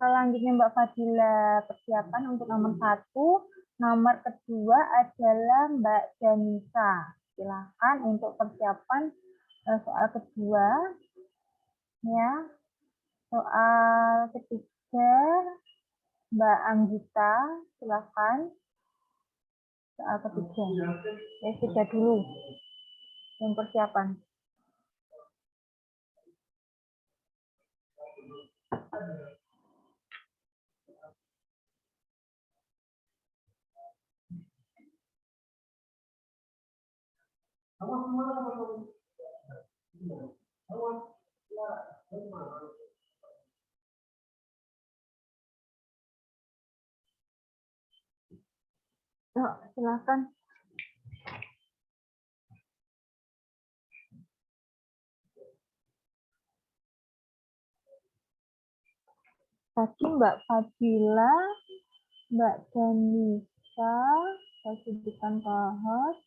Selanjutnya Mbak Fadila persiapan untuk nomor 1. Nomor kedua adalah Mbak Janisa. Silakan untuk persiapan soal kedua. Ya. Soal ketiga Mbak Anggita, silakan. Soal ketiga. Ya, sudah dulu yang persiapan. Yuk, silakan. Tadi Mbak Fadila, Mbak Janisa, saya sebutkan ke host.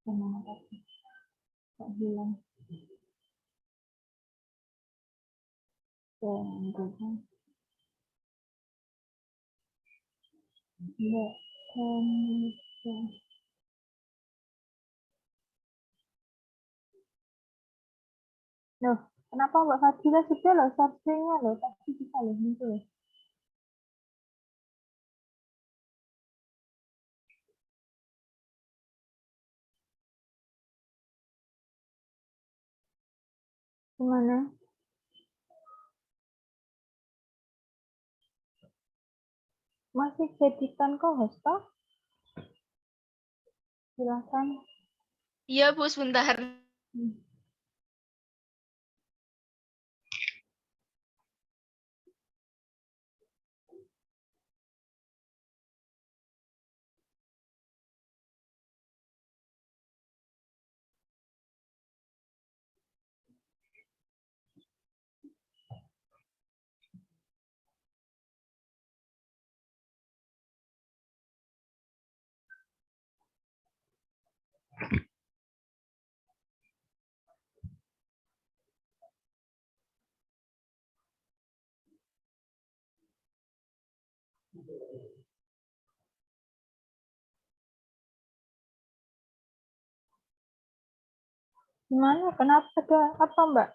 Mana tadi? Mbak bilang. Mbak Janisa. Loh, kenapa Mbak Fadila sudah loh, subscribe-nya loh, tadi bisa loh, muncul loh. Gimana? Masih jadikan co-host toh? Silakan. Iya, Bu, sebentar. Gimana? Kenapa ada apa Mbak?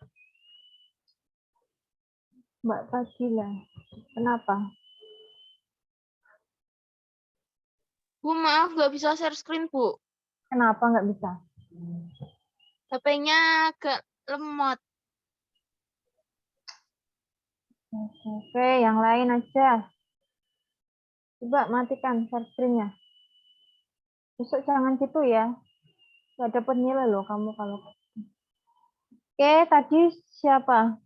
Mbak Fadila, kenapa? Bu, maaf, nggak bisa share screen, Bu. Kenapa nggak bisa? HP-nya agak lemot. Oke, yang lain aja. Coba matikan share screen-nya. Besok jangan gitu ya. Gak dapat nilai loh kamu kalau. Oke, tadi siapa?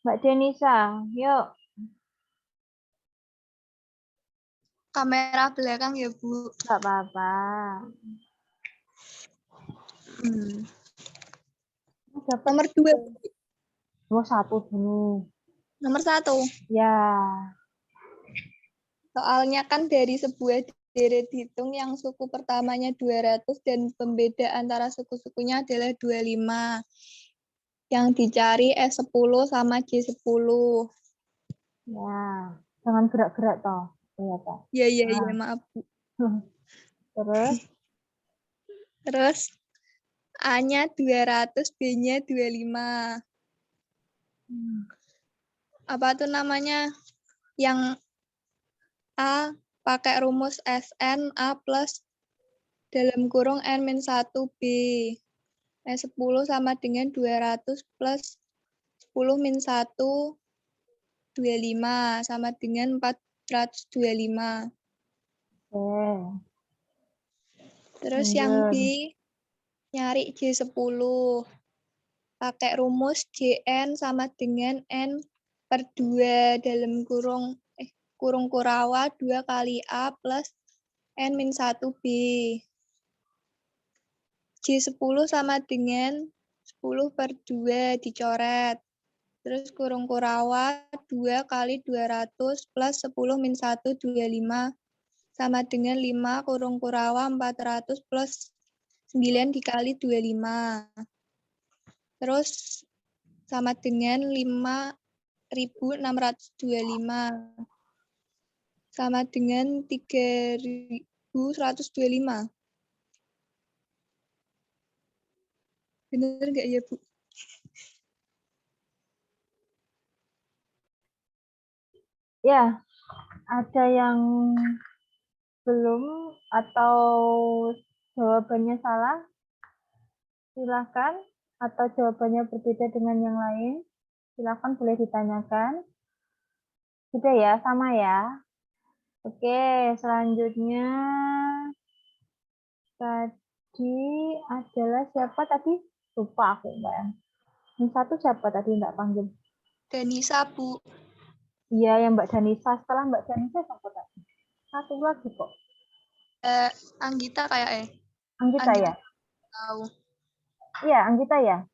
Mbak Denisa. Yuk. kamera belakang ya, Bu. Nggak apa-apa. Dapat Nomor 2. nomor 1 dulu. Nomor 1. Ya. Soalnya kan dari sebuah deret hitung yang suku pertamanya 200 dan pembeda antara suku-sukunya adalah 25. Yang dicari S10 sama J10. Ya. Jangan gerak-gerak toh. Iya toh. Ya, Nah. maaf, Bu. Terus? Terus A-nya 200, B-nya 25. Apa tuh namanya? Yang A pakai rumus SN A plus dalam kurung N-1 B. S10 sama dengan 200 plus 10 min 1, 25 sama dengan 425. Oke. Terus yang B, Lanjut. nyari J10. Pakai rumus JN sama dengan N per 2 dalam kurung kurawa 2 kali A plus N min 1 B. J10 sama dengan 10 per 2 dicoret. Terus kurung kurawa 2 kali 200 plus 10 min 1, 25 sama dengan 5 kurung kurawa 400 plus 9 dikali 25. Terus sama dengan 5.625. Sama dengan 3.125. Benar nggak ya, Bu? Ya, ada yang belum atau jawabannya salah? Silakan. Atau jawabannya berbeda dengan yang lain? Silakan boleh ditanyakan. Sudah ya, sama ya. Oke, selanjutnya tadi adalah siapa tadi? Lupa aku, Mbak. Yang satu siapa tadi Mbak panggil? Danisa, Bu. Iya, yang Mbak Danisa. Setelah Mbak Danisa siapa tadi? Satu lagi kok. Anggita kayak Anggita ya? Tahu. Iya, Anggita ya?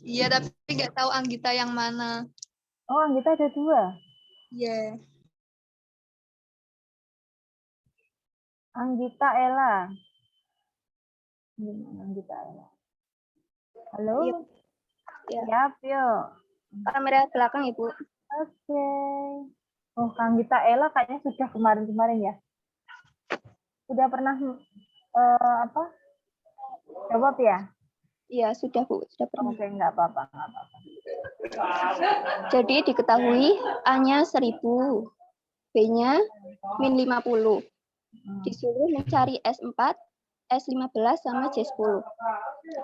Iya, tapi nggak tahu Anggita yang mana. Oh, Anggita ada 2. Iya. Anggita Ella. Gimana Anggita Ella? Halo? Ya. Siap, yuk. Kamera belakang, Ibu. Oke. Oh, Anggita Ella kayaknya sudah kemarin-kemarin ya? Sudah pernah jawab ya? Iya, sudah, Bu. Sudah pernah. Oke, nggak apa-apa, nggak apa-apa. Jadi diketahui A-nya 1000, B-nya min 50. Disuruh mencari S4, S15, sama J10.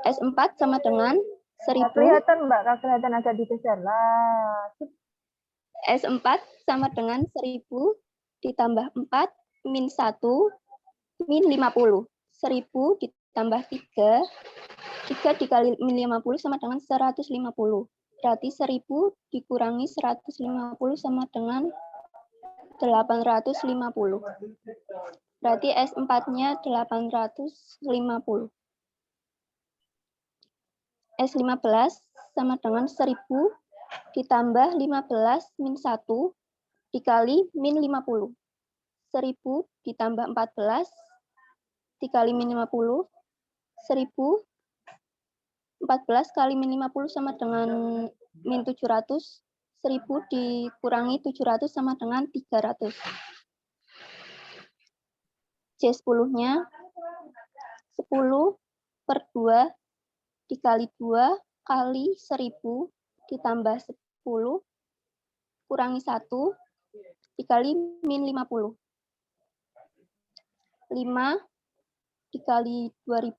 S4 sama dengan 1000. Kelihatan Mbak, kelihatan agak digeser lah. S4 sama dengan 1000 ditambah 4 min 1 min 50. 1000 ditambah 3. 3 dikali min 50 sama dengan 150. Berarti 1000 dikurangi 150 sama dengan 850. Berarti S4-nya 850. S15 sama dengan 1000 ditambah 15 min 1 dikali min 50. 1000 ditambah 14 dikali min 50. 1000 14 kali min 50 sama dengan min 700. 1000 dikurangi 700 sama dengan 300. J10-nya 10 per 2 dikali 2 kali 1000 ditambah 10 kurangi 1 dikali min 50. 5 dikali 2000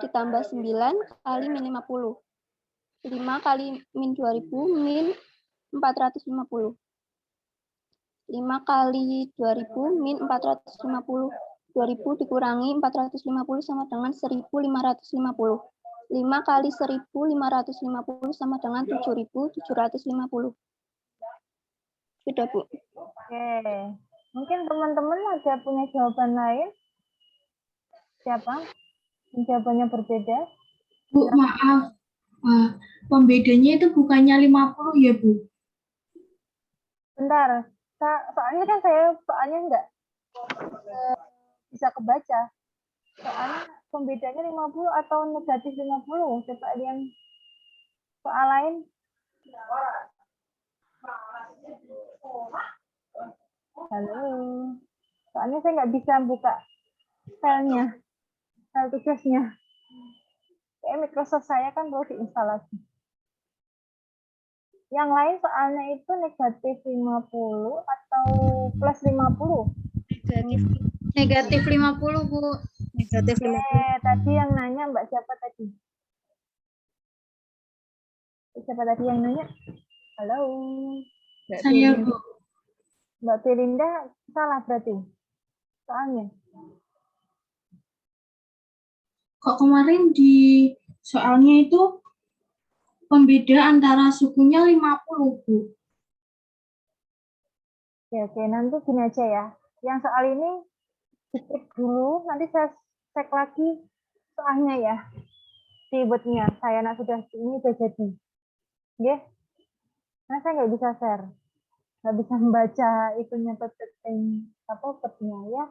ditambah 9 kali min 50. 5 kali min 2000 min 450. 5 kali 2000 min 450. 2000 dikurangi 450 sama dengan 1550. 5 kali 1550 sama dengan 7750. Sudah, Bu. Oke. Mungkin teman-teman ada punya jawaban lain? Siapa? Yang jawabannya berbeda? Bu, maaf. Pembedanya itu bukannya 50 ya, Bu? Bentar, soalnya kan saya soalnya nggak bisa kebaca. Soalnya pembedanya 50 atau negatif 50? Coba yang soal lain. Halo. Soalnya saya nggak bisa buka filenya, file tugasnya. Kayak Microsoft saya kan perlu diinstalasi. Yang lain soalnya itu negatif 50 atau plus 50? Negatif. Negatif 50, Bu. Negatif 50. Tadi yang nanya Mbak siapa tadi? Siapa tadi yang nanya? Halo. Mbak Saya, Belinda. Bu. Mbak Belinda salah berarti. Soalnya. Kok kemarin di soalnya itu pembeda antara sukunya 50, Bu. Oke, nanti gini aja ya. Yang soal ini dicek dulu, nanti saya cek lagi soalnya ya. Ribetnya, saya sudah ini udah jadi. Oke? Nah, saya nggak bisa share. Nggak bisa membaca itunya petnya ya.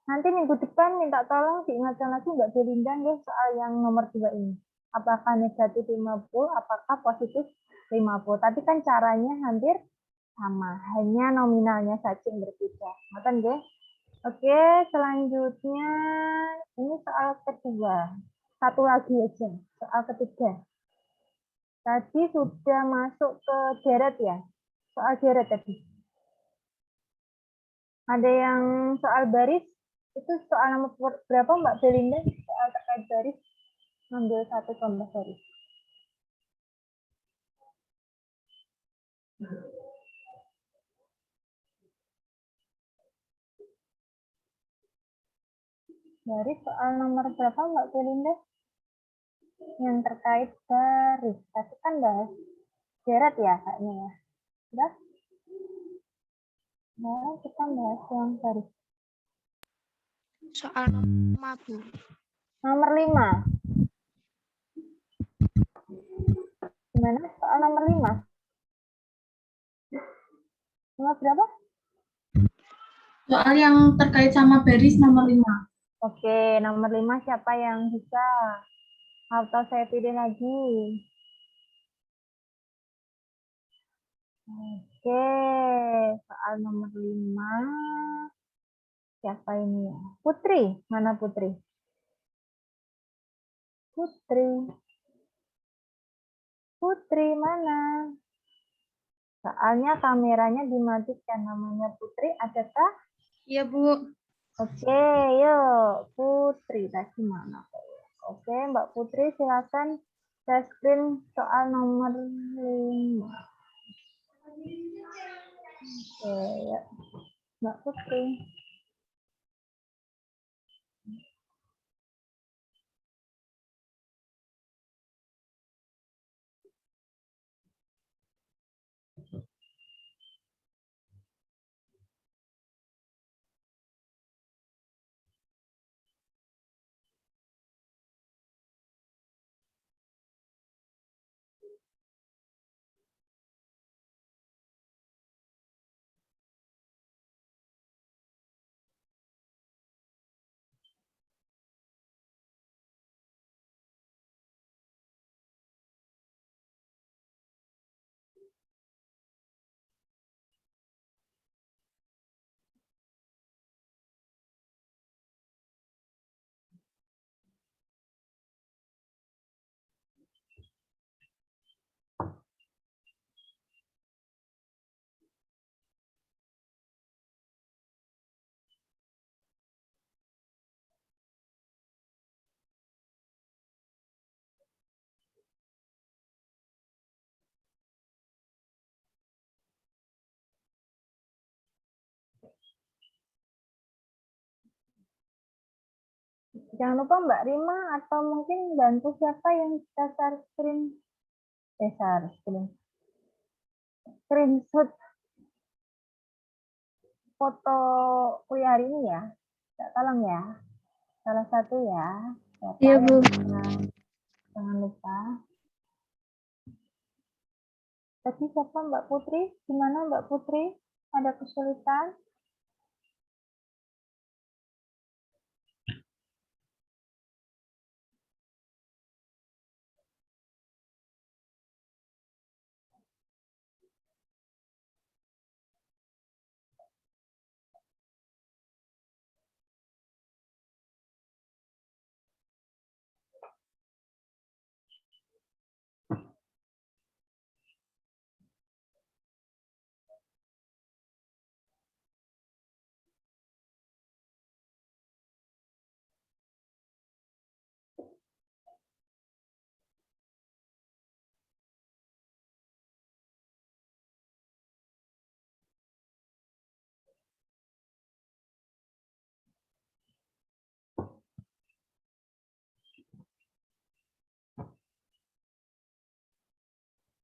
Nanti minggu depan minta tolong diingatkan lagi Mbak Belinda ya soal yang nomor 2 ini. Apakah negatif 50, apakah positif 50. Tapi kan caranya hampir sama, hanya nominalnya saja yang berbeda. Ngoten nggih? Oke, selanjutnya ini soal kedua. Satu lagi aja, soal ketiga. Tadi sudah masuk ke deret ya? Soal deret tadi. Ada yang soal baris? Itu soal nomor berapa Mbak Belinda? Soal terkait baris, ambil satu contoh baris. Baris soal nomor berapa Mbak Belinda? Yang terkait baris. Tapi kan bahas deret ya kayaknya ya. Udah? Nah, kita bahas yang baris. Soal nomor 5, Bu. Nomor 5. Gimana? Soal nomor 5. Nomor berapa? Soal yang terkait sama baris nomor 5. Oke, nomor 5 siapa yang bisa? Atau saya pilih lagi? Oke, soal nomor 5. Siapa ini ya? Putri. Mana Putri? Putri. Putri mana? Soalnya kameranya dimatikan. Namanya Putri, adakah? Iya, Bu. Oke, yuk. Putri, tadi mana? Oke, Mbak Putri silakan share screen soal nomor 5. Oke, ya. Mbak Putri. Jangan lupa Mbak Rima atau mungkin bantu siapa yang bisa share screen. Share screen. Screenshot foto kuliah hari ini ya. Tolong ya. Salah satu ya. Iya, Bu. Jangan lupa. Tadi siapa Mbak Putri? Gimana Mbak Putri? Ada kesulitan?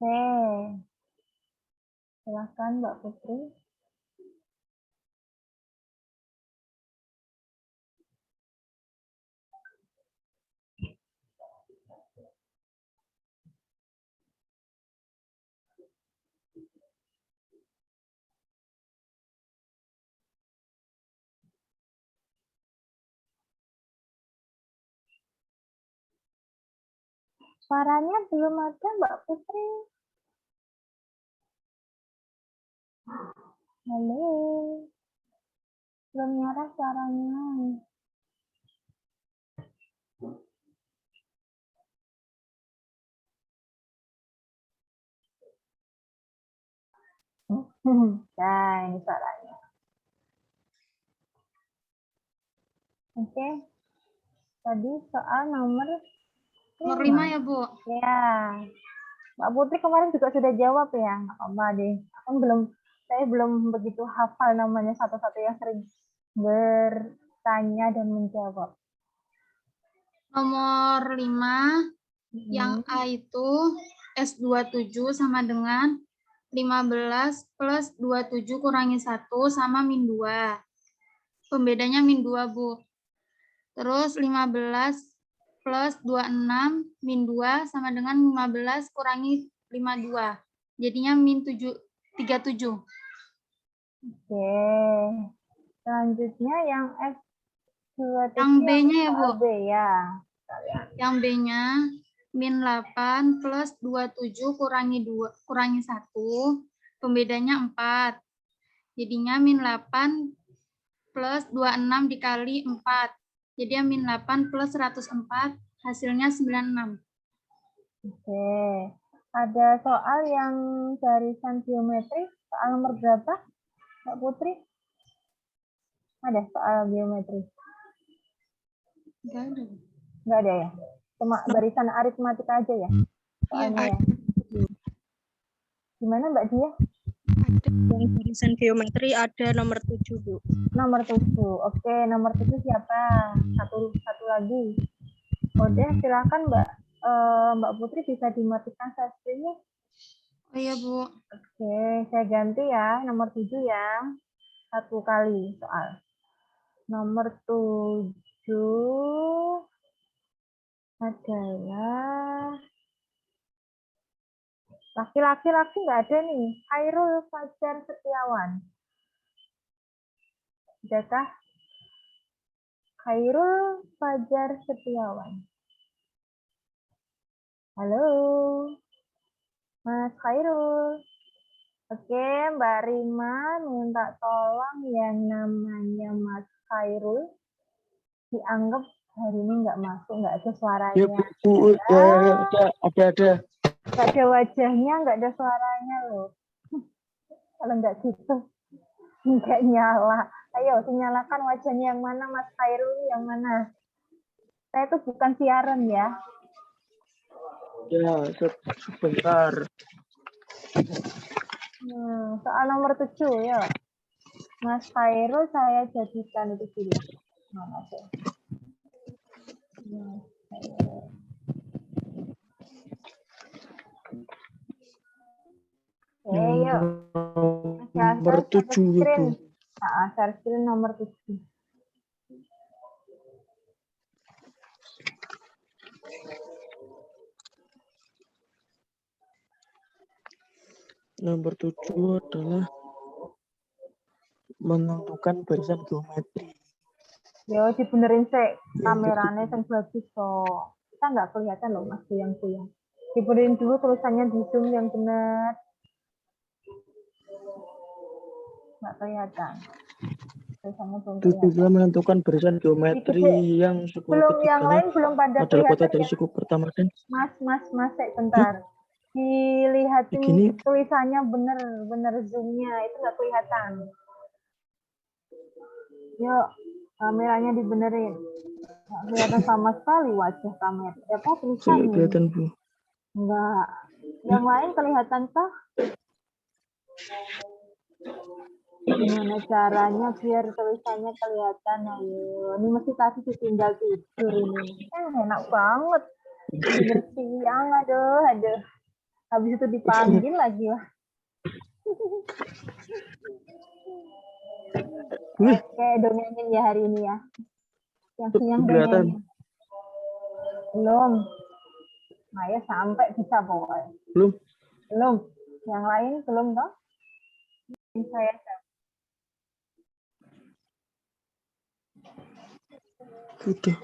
Oke. Silakan Mbak Putri. Suaranya belum ada Mbak Putri. Halo. Belum nyala suaranya. Nah, ini suaranya. Oke. Tadi soal nomor Nomor 5 ya, Bu. Ya. Mbak Putri kemarin juga sudah jawab ya. Nggak apa-apa deh. Saya belum begitu hafal namanya satu-satu yang sering bertanya dan menjawab. Nomor 5, yang A itu S27 sama dengan 15 plus 27 kurangi 1 sama min 2. Pembedanya min 2, Bu. Terus 15 plus 26 min 2 sama dengan 15 kurangi 52. Jadinya min 37. Oke. Selanjutnya yang S2 Yang B-nya ya, Bu. B ya. Yang B-nya min 8 plus 27 kurangi 1. Pembedanya 4. Jadinya min 8 plus 26 dikali 4. Jadi min 8 plus 104, hasilnya 96. Oke. Ada soal yang barisan geometri, soal nomor berapa, Mbak Putri? Ada soal geometri? Enggak ada. Nggak ada ya? Cuma barisan aritmatika aja ya? Soalnya ya. Gimana Mbak Dia? Yang barisan geometri ada nomor 7, Bu. Nomor 7. Oke, nomor 7 siapa? Satu lagi. Udah, silakan Mbak Mbak Putri bisa dimatikan screen-nya. Oh iya, Bu. Oke, saya ganti ya. Nomor 7 ya. 1 kali soal. Nomor 7 adalah laki-laki nggak ada nih. Khairul Fajar Setiawan. Adakah Khairul Fajar Setiawan? Halo, Mas Khairul. Oke, Mbak Rima minta tolong yang namanya Mas Khairul dianggap hari ini nggak masuk, nggak ada suaranya. Ya, Bu, ada. Nggak ada wajahnya, nggak ada suaranya loh. Kalau nggak gitu, nggak nyala. Ayo, sinyalakan wajahnya yang mana, Mas Khairul yang mana? Saya itu bukan siaran ya. Ya, sebentar. Soal nomor 7, ya. Mas Khairul saya jadikan itu dulu. Mana sih? Oke, yuk. Nomor 7 itu. Share screen nomor 7. Nomor 7 adalah menentukan barisan geometri. Yo, dibenerin sih kameranya yang bagus kok. Kita nggak kelihatan loh Mas goyang-goyang. Dibenerin dulu tulisannya di Zoom yang benar. Nggak kelihatan. Tulisannya belum Itu juga kelihatan. menentukan barisan geometri yang suku Belum, yang ketiganya lain belum pada adalah kota kelihatan dari ya. suku pertama dan Mas, bentar. Dilihatin begini. tulisannya bener zoomnya itu nggak kelihatan. Yuk, kameranya dibenerin. Nggak kelihatan sama sekali wajah kamera. Apa Sudah tulisannya? kelihatan, Bu. Enggak. Yang lain kelihatan kah? Gimana caranya biar tulisannya kelihatan? Ayo, ini mesti tadi ditinggal tidur ini. Enak banget. Tidur siang, aduh. Habis itu dipanggil lagi lah. Oke, dongengin ya hari ini ya. Yang siang Kelihatan. dongengin. Belum. Nah ya sampai bisa pokoknya. Belum. Yang lain belum toh? Saya Udah.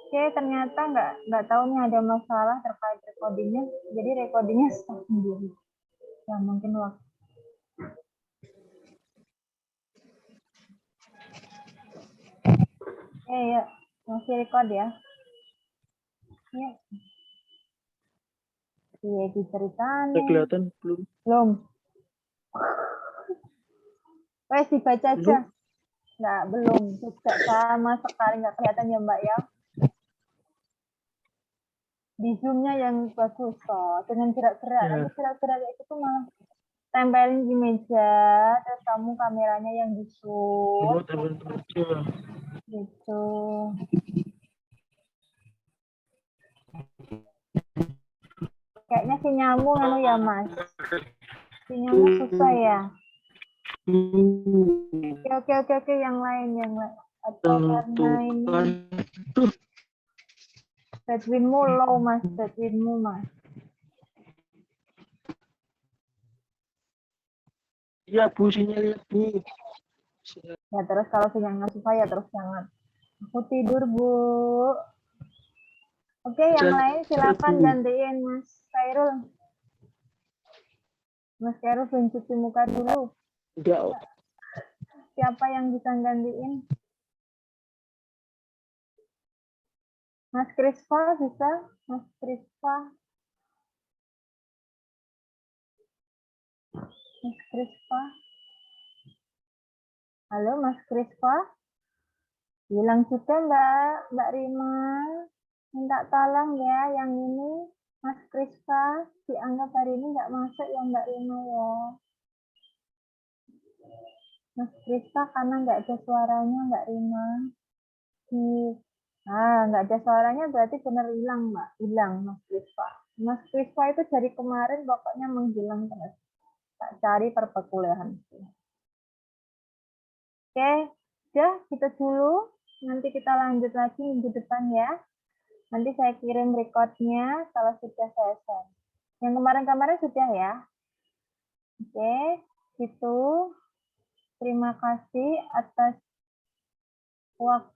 Oke, ternyata nggak tahu nih ada masalah terkait recordingnya. Jadi recordingnya stop sendiri. Ya mungkin waktu. Ya, masih record ya. Ya. Iya, diceritain. Sudah kelihatan belum? Belum. Wes dibaca aja. Nggak, belum. Juga sama sekali nggak kelihatan ya Mbak ya. Di zoom-nya yang bagus kok. Dengan gerak-gerak. Ya. Nanti gerak-gerak itu tuh malah tempelin di meja. Terus kamu kameranya yang di zoom. Tempelin meja. Gitu. Kayaknya sinyalmu anu ya Mas. Sinyalnya susah ya. Oke, yang lain. Atau karena ini bandwidth-mu low Mas, bandwidth-mu Mas. Iya Bu, sinyalnya Bu. Ya terus kalau sinyalnya susah ya terus jangan. Aku tidur Bu. Oke, yang lain silakan gantiin Mas Khairul. Mas Khairul belum cuci muka dulu. Enggak. Siapa yang bisa gantiin? Mas Krispa bisa? Mas Krispa? Mas Krispa? Halo Mas Krispa? Bilang juga Mbak Rima. Minta tolong ya yang ini. Mas Krispa dianggap hari ini nggak masuk ya Mbak Rima ya. Mas Krispa karena nggak ada suaranya Mbak Rima. Nggak ada suaranya berarti benar hilang Mbak. Hilang Mas Krispa. Mas Krispa itu dari kemarin pokoknya menghilang terus. Tak cari perkuliahan. Oke, udah gitu dulu. Nanti kita lanjut lagi minggu depan ya. Nanti saya kirim recordnya kalau sudah selesai. Yang kemarin-kemarin sudah ya. Oke, gitu. Terima kasih atas waktu